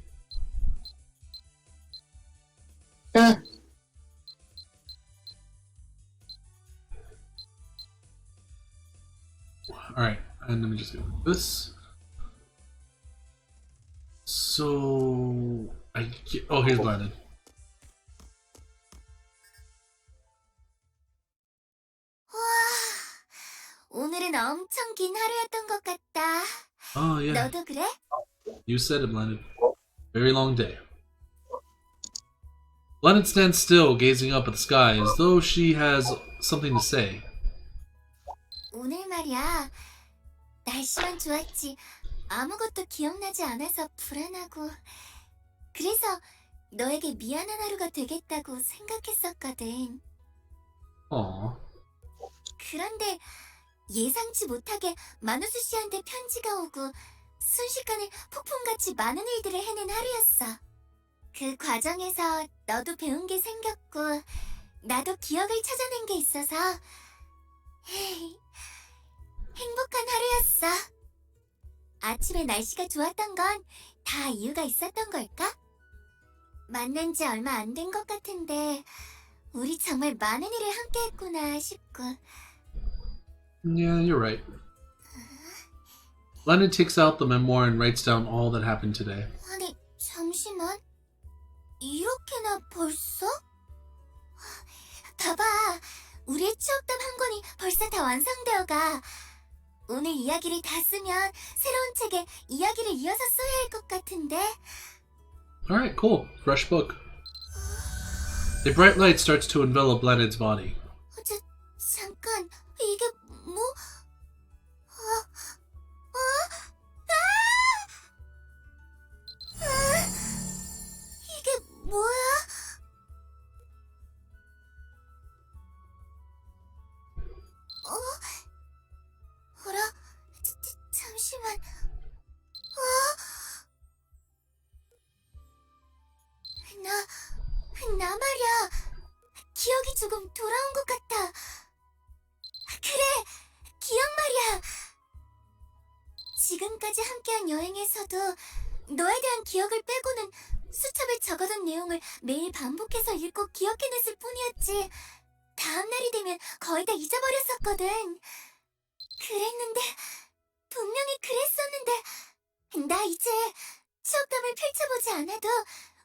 Alright, and let me just go like this. So... oh, here's Blaanid. 오늘은 엄청 긴 하루였던 것 같다. Oh, yeah. 너도 그래? You said it, Blaanid. Very long day. Blaanid stands still, gazing up at the sky, as though she has something to say. 오늘 말이야. 날씨만 좋았지. 아무것도 기억나지 않아서 불안하고. 그래서 너에게 미안한 하루가 되겠다고 생각했었거든. Aww. 그런데 예상치 못하게 마누스 씨한테 편지가 오고 순식간에 폭풍같이 많은 일들을 해낸 하루였어. 그 과정에서 너도 배운 게 생겼고 나도 기억을 찾아낸 게 있어서 행복한 하루였어. 아침에 날씨가 좋았던 건 다 이유가 있었던 걸까? 만난 지 얼마 안 된 것 같은데 우리 정말 많은 일을 함께 했구나 싶고. Yeah, you're right. Blaanid takes out the memoir and writes down all that happened today. 아니, 잠시만. 이렇게나 벌써? 봐봐. 우리의 추억담 한 권이 벌써 다 완성되어가. 오늘 이야기를 다 쓰면 새로운 책에 이야기를 이어서 써야 할 것 같은데. Alright, cool. Fresh book. A bright light starts to envelop Blaanid's body. 잠깐, 이게 뭐? 이게 뭐야? 어라? 잠시만. 나 말이야. 기억이 조금 돌아온 것 같아. 그래, 기억 말이야. 지금까지 함께한 여행에서도 너에 대한 기억을 빼고는 수첩에 적어둔 내용을 매일 반복해서 읽고 기억해냈을 뿐이었지. 다음 날이 되면 거의 다 잊어버렸었거든. 그랬는데, 분명히 그랬었는데, 나 이제 추억담을 펼쳐보지 않아도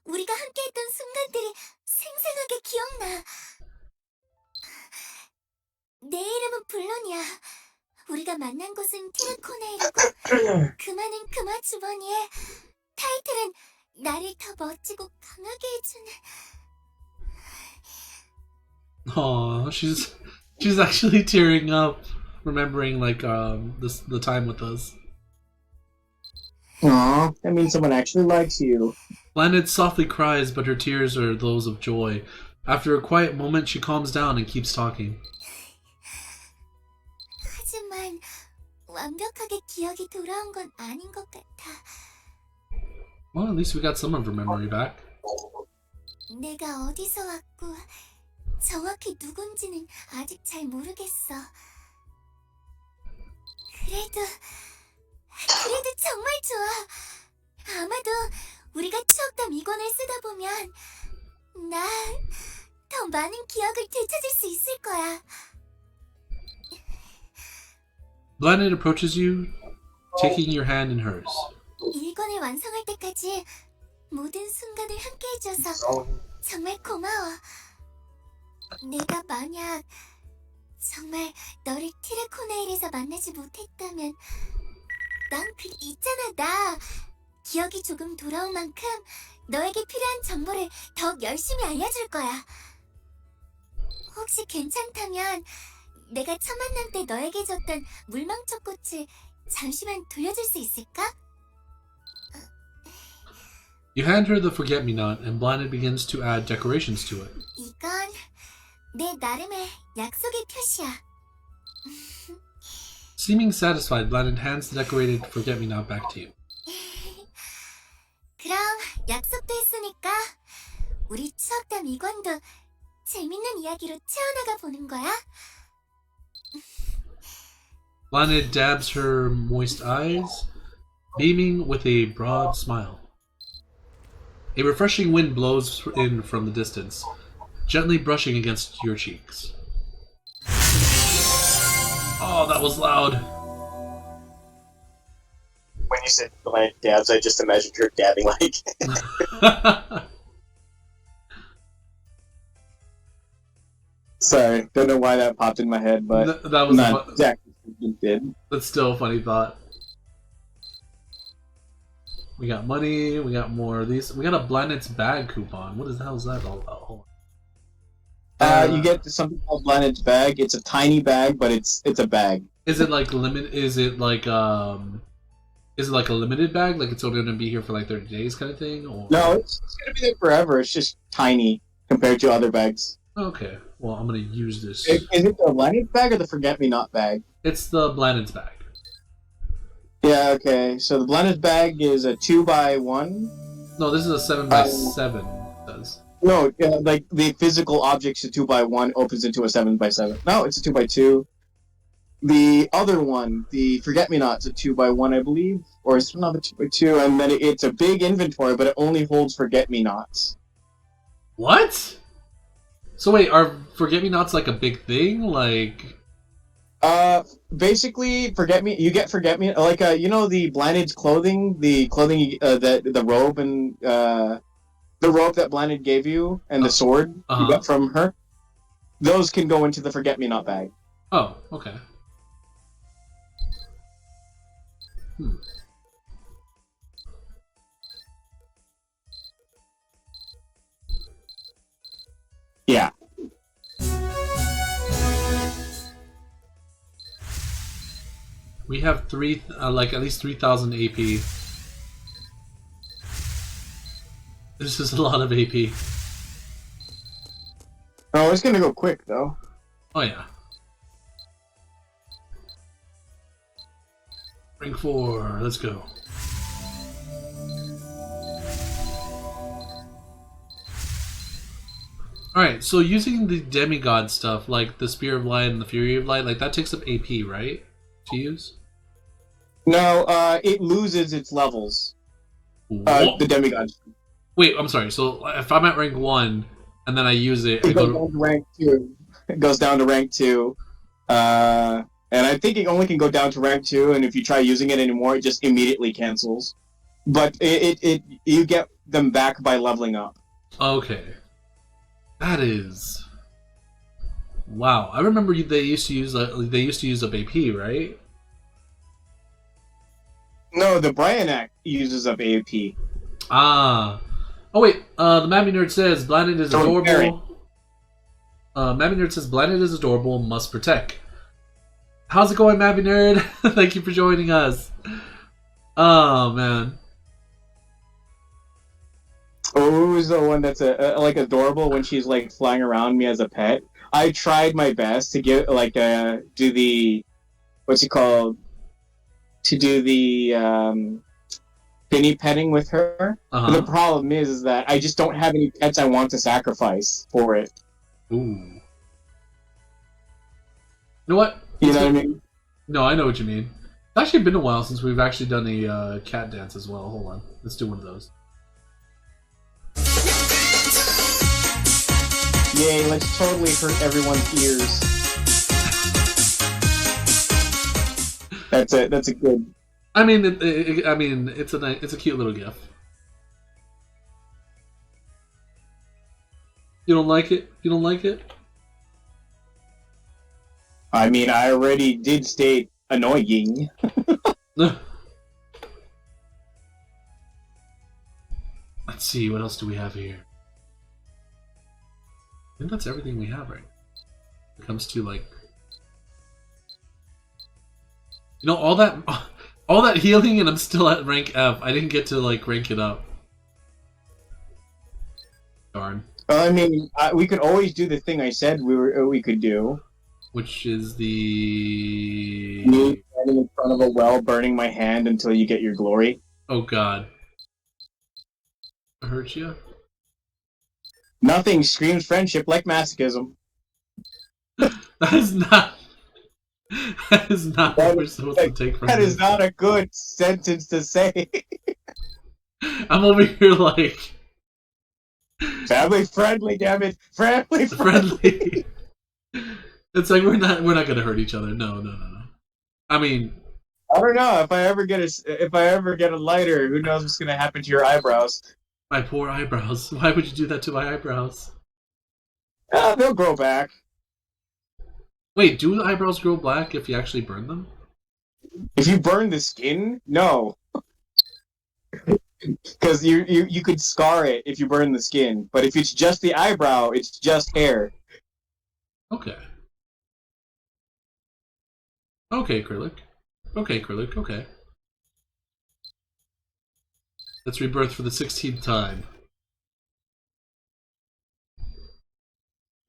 우리가 함께했던 순간들이 생생하게 기억나. 내 이름은 블론이야. 우리가 만난 곳은 티르코네이르고 그마는 그마 주머니에 타이틀은 나를 더 멋지고 강하게 해주는. Aw, she's actually tearing up, remembering like the time with us. Aw, that means someone actually likes you. Blaanid softly cries, but her tears are those of joy. After a quiet moment, she calms down and keeps talking. 하지만 완벽하게 기억이 돌아온 건 아닌 것 같아. Well, at least we got some of her memory back. 내가 어디서 왔고 정확히 누군지는 아직 잘 모르겠어. 그래도 정말 좋아. 아마도 우리가 추억담 이권을 쓰다 보면 난 더 많은 기억을 되찾을 수 있을 거야. Blaanid approaches you, taking your hand in hers. 1권을 완성할 때까지 모든 순간을 함께 해줘서 정말 고마워. 내가 만약 정말 너를 티르코네일에서 만나지 못했다면 있잖아, 나 기억이 조금 돌아온 만큼 너에게 필요한 정보를 더욱 열심히 알려줄 거야. 혹시 괜찮다면 내가 첫 만남 때 너에게 줬던 물망초 꽃을 잠시만 돌려줄 수 있을까? You hand her the forget-me-not, and Blaanid begins to add decorations to it. 이건 내 나름의 약속의 표시야. Seeming satisfied, Blaanid hands the decorated forget-me-not back to you. 그럼 약속도 했으니까 우리 추억담 2권도 재밌는 이야기로 채워나가 보는 거야? Blaanid dabs her moist eyes, beaming with a broad smile. A refreshing wind blows in from the distance, gently brushing against your cheeks. Oh, that was loud. When you said Blaanid dabs, I just imagined her dabbing like... Sorry, don't know why that popped in my head, but that was not exactly what it did. That's still a funny thought. We got money, we got more of these. We got a Blaanid's bag coupon. What the hell is that all about? Hold on. You get something called Blaanid's bag. It's a tiny bag, but it's a bag. Is it like limit? Is it like a limited bag? Like it's only gonna be here for like 30 days, kind of thing? Or... No, it's gonna be there forever. It's just tiny compared to other bags. Okay, well I'm gonna use this. Is it the Blaanid's bag or the Forget-Me-Not bag? It's the Blaanid's bag. Yeah, okay. So the Blaanid's bag is a 2x1. No, this is a 7x7. It does. No, like the physical object's a 2x1 opens into a 7x7. No, it's a 2x2. The other one, the Forget-Me-Not's a 2x1, I believe, or it's another 2x2, and then it's a big inventory, but it only holds Forget-Me-Nots. What? So wait, are Forget-Me-Nots like a big thing? Like... Basically, you get Forget-Me, like, you know the Blaanid's clothing, the robe and, the robe that Blaanid gave you, and the sword you got from her, those can go into the Forget-Me-Not bag. Oh, okay. Yeah. We have like at least 3,000 AP. This is a lot of AP. Oh, it's gonna go quick though. Oh yeah. Rank 4, let's go. Alright, so using the demigod stuff, like the Spear of Light and the Fury of Light, like that takes up AP, right? To use? No, it loses its levels. The demigod. Wait, I'm sorry. So if I'm at rank 1 and then I use it, it goes down to rank 2. It goes down to rank 2. And I think it only can go down to rank 2, and if you try using it anymore, it just immediately cancels. But you get them back by leveling up. Okay. That is... Wow. I remember they used to use up AP, right? No, the Blaanid uses up AP. Ah. Oh wait, the Mabby Nerd says Blaanid is adorable. Mabby Nerd says Blaanid is adorable, must protect. How's it going, Mabby Nerd? Thank you for joining us. Oh man. Oh, who's the one that's like adorable when she's like flying around me as a pet? I tried my best to get like do the what's it called? To do the Finny petting with her. But the problem is that I just don't have any pets I want to sacrifice for it. Ooh. You know what? You know what I mean? No, I know what you mean. It's actually been a while since we've actually done a cat dance as well. Hold on. Let's do one of those. Yay, let's totally hurt everyone's ears. That's a good... I mean, it's a cute little gif. You don't like it? You don't like it? I mean, I already did state annoying. Let's see, what else do we have here? I think that's everything we have, right? When it comes to, like... You know, all that healing and I'm still at rank F. I didn't get to, like, rank it up. Darn. I mean, we could always do the thing I said we could do. Which is the... Me standing in front of a well, burning my hand until you get your glory. Oh god. I hurt you? Nothing screams friendship like masochism. That is not... That is not what we're supposed to take from That this. is not a good sentence to say. I'm over here like... Family friendly, damn it. Family friendly. It's like we're not gonna hurt each other. No. I mean, I don't know if I ever get a lighter. Who knows what's gonna happen to your eyebrows? my poor eyebrows. Why would you do that to my eyebrows? They'll grow back. Wait, do the eyebrows grow black if you actually burn them? If you burn the skin, no. Because you could scar it if you burn the skin. But if it's just the eyebrow, it's just hair. Okay. Okay, Acrylic. Okay. Let's rebirth for the 16th time.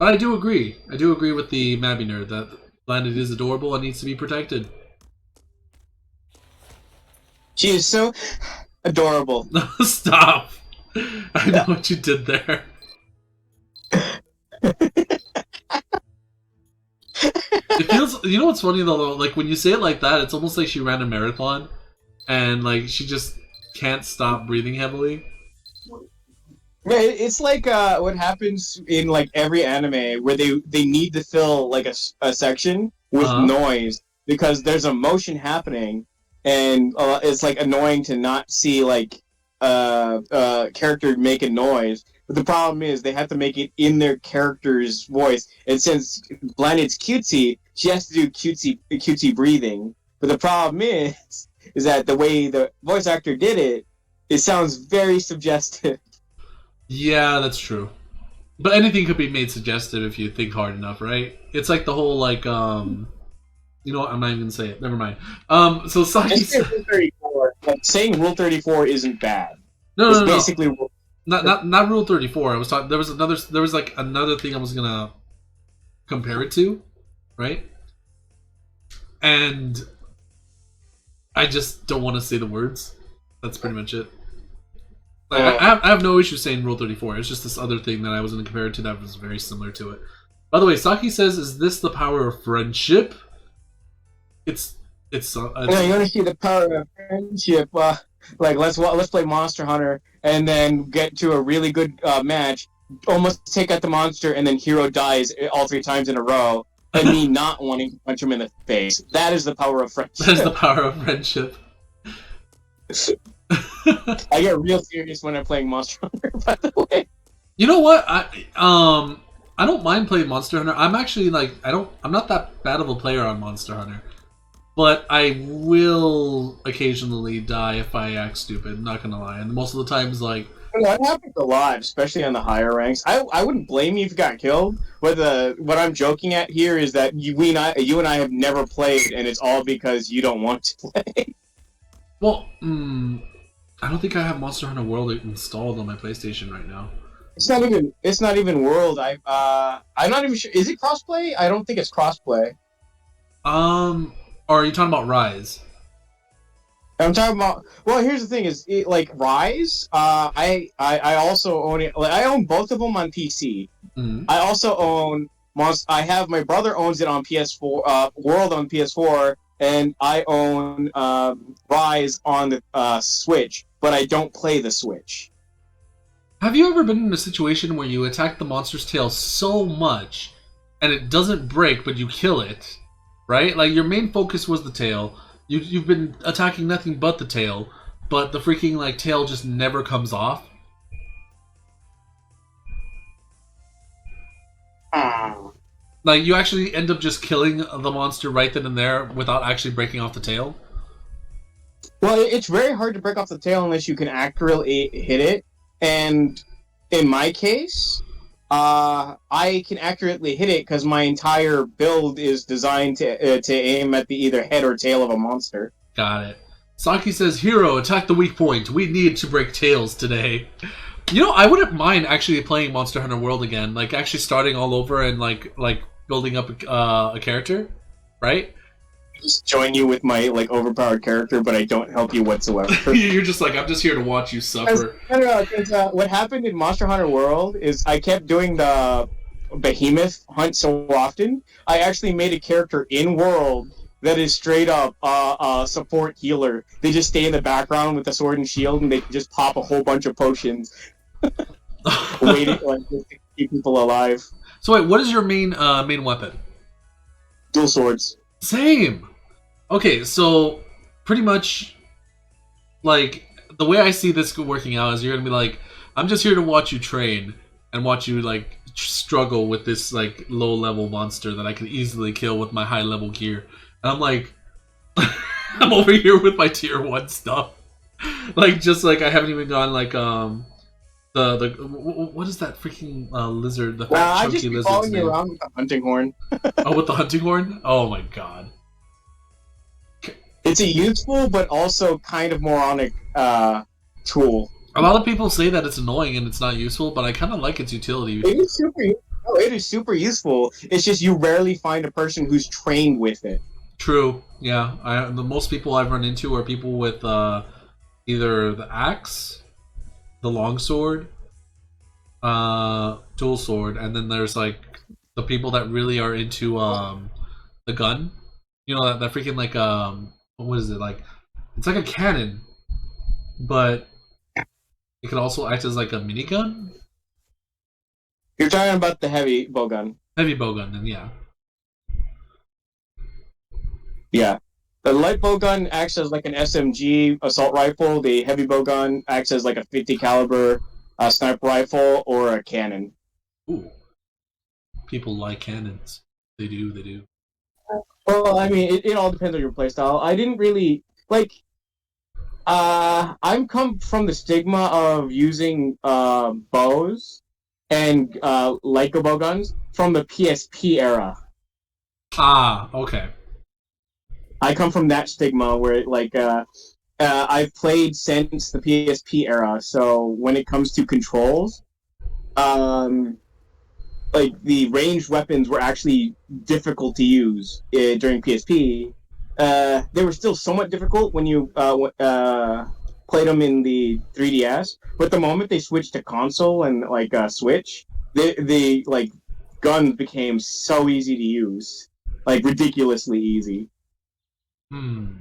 But I do agree. I do agree with the Mabby Nerd that Blaanid is adorable and needs to be protected. She is so adorable. No, stop! I know what you did there. It feels... You know what's funny though? Like, when you say it like that, it's almost like she ran a marathon and, like, she just can't stop breathing heavily. Yeah, it's like what happens in like every anime where they need to fill like a section with noise because there's a motion happening and it's like annoying to not see like character make a noise. But the problem is they have to make it in their character's voice, and since Blaanid's cutesy, she has to do cutesy breathing. But the problem is that the way the voice actor did it, it sounds very suggestive. Yeah, that's true. But anything could be made suggestive if you think hard enough, right? It's like the whole, like, you know what? I'm not even gonna say it. Never mind. So Saki... Just say Rule 34. Like, saying Rule 34 isn't bad. No. Basically... Not Rule 34. I was talking... There was, like, another thing I was gonna compare it to, right? And I just don't want to say the words. That's pretty much it. Like, I have no issue saying Rule 34. It's just this other thing that I was going to compare it to that was very similar to it. By the way, Saki says, "Is this the power of friendship?" It's you want to see the power of friendship? Like let's play Monster Hunter and then get to a really good match. Almost take out the monster and then Hiro dies all 3 times in a row, and me not wanting to punch him in the face. That is the power of friendship. That is the power of friendship. I get real serious when I'm playing Monster Hunter, by the way. You know what? I don't mind playing Monster Hunter. I'm actually like I'm not that bad of a player on Monster Hunter. But I will occasionally die if I act stupid, not gonna lie. And most of the times like That happens a lot, especially on the higher ranks. I wouldn't blame you if you got killed, but what I'm joking at here is that you and I have never played, and it's all because you don't want to play. well, I don't think I have Monster Hunter World installed on my PlayStation right now. It's not even World. I'm not even sure. Is it crossplay? I don't think it's crossplay. Or are you talking about Rise? I'm talking about. Well, here's the thing: like Rise. I also own it. Like, I own both of them on PC. Mm-hmm. I also own I have my brother owns it on PS4. World on PS4, and I own Rise on the Switch. But I don't play the Switch. Have you ever been in a situation where you attack the monster's tail so much, and it doesn't break, but you kill it, right? Like your main focus was the tail. You've been attacking nothing but the tail, but the freaking like tail just never comes off. Like you actually end up just killing the monster right then and there without actually breaking off the tail. Well, it's very hard to break off the tail unless you can accurately hit it. And in my case, I can accurately hit it because my entire build is designed to aim at the either head or tail of a monster. Got it. Saki says, Hiro, attack the weak point. We need to break tails today. You know, I wouldn't mind actually playing Monster Hunter World again. Like, actually starting all over and, like building up a character, right? Just join you with my, like, overpowered character, but I don't help you whatsoever. You're just like, I'm just here to watch you suffer. What happened in Monster Hunter World is I kept doing the behemoth hunt so often, I actually made a character in World that is straight up a support healer. They just stay in the background with the sword and shield, and they just pop a whole bunch of potions, waiting like just to keep people alive. So wait, what is your main weapon? Dual swords. Same. Okay, so pretty much, like the way I see this working out is you're gonna be like, I'm just here to watch you train and watch you like struggle with this like low level monster that I can easily kill with my high level gear. And I'm like, I'm over here with my tier 1 stuff. Like, just like I haven't even gone like what is that freaking lizard? The fat I just chunky be lizard's following you name? around with the hunting horn. Oh, with the hunting horn? Oh my god. It's a useful but also kind of moronic tool. A lot of people say that it's annoying and it's not useful, but I kind of like its utility. It is super useful. It's just you rarely find a person who's trained with it. True. Yeah. The most people I've run into are people with either the axe, the longsword, dual sword, and then there's like the people that really are into the gun. You know that freaking like what is it like? It's like a cannon, but it can also act as like a minigun. You're talking about the heavy bowgun. Heavy bowgun, then yeah. Yeah. The light bowgun acts as like an SMG assault rifle. The heavy bowgun acts as like a 50 caliber sniper rifle or a cannon. Ooh. People like cannons. They do. Well, I mean, it all depends on your playstyle. I didn't really like. I'm come from the stigma of using bows and Leica bowguns from the PSP era. Ah, okay. I come from that stigma where like I've played since the PSP era, so when it comes to controls, like the ranged weapons were actually difficult to use during PSP. They were still somewhat difficult when you played them in the 3DS, but the moment they switched to console and like Switch, the like guns became so easy to use, like ridiculously easy. You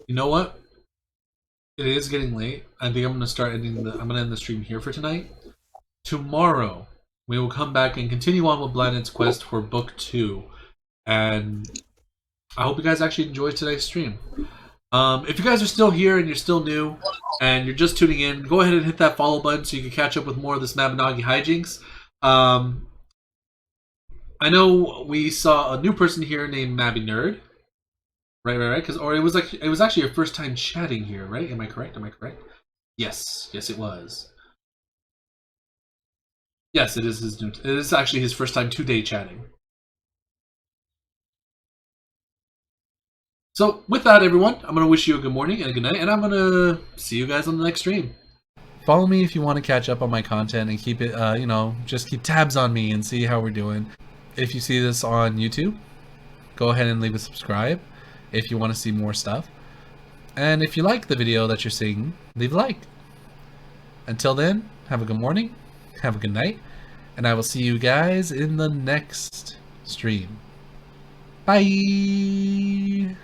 know what? It is getting late. I think I'm gonna end the stream here for tonight. Tomorrow we will come back and continue on with Blaanid's Quest for Book 2. And I hope you guys actually enjoyed today's stream. If you guys are still here and you're still new and you're just tuning in, go ahead and hit that follow button so you can catch up with more of this Mabinogi hijinks. I know we saw a new person here named Mabinerd. Right. Or it was actually your first time chatting here, right? Am I correct? Yes, it was. Yes, it is his new. It is actually his first time today chatting. So with that, everyone, I'm gonna wish you a good morning and a good night, and I'm gonna see you guys on the next stream. Follow me if you want to catch up on my content and keep it, just keep tabs on me and see how we're doing. If you see this on YouTube, go ahead and leave a subscribe if you want to see more stuff. And if you like the video that you're seeing, leave a like. Until then, have a good morning, have a good night, and I will see you guys in the next stream. Bye!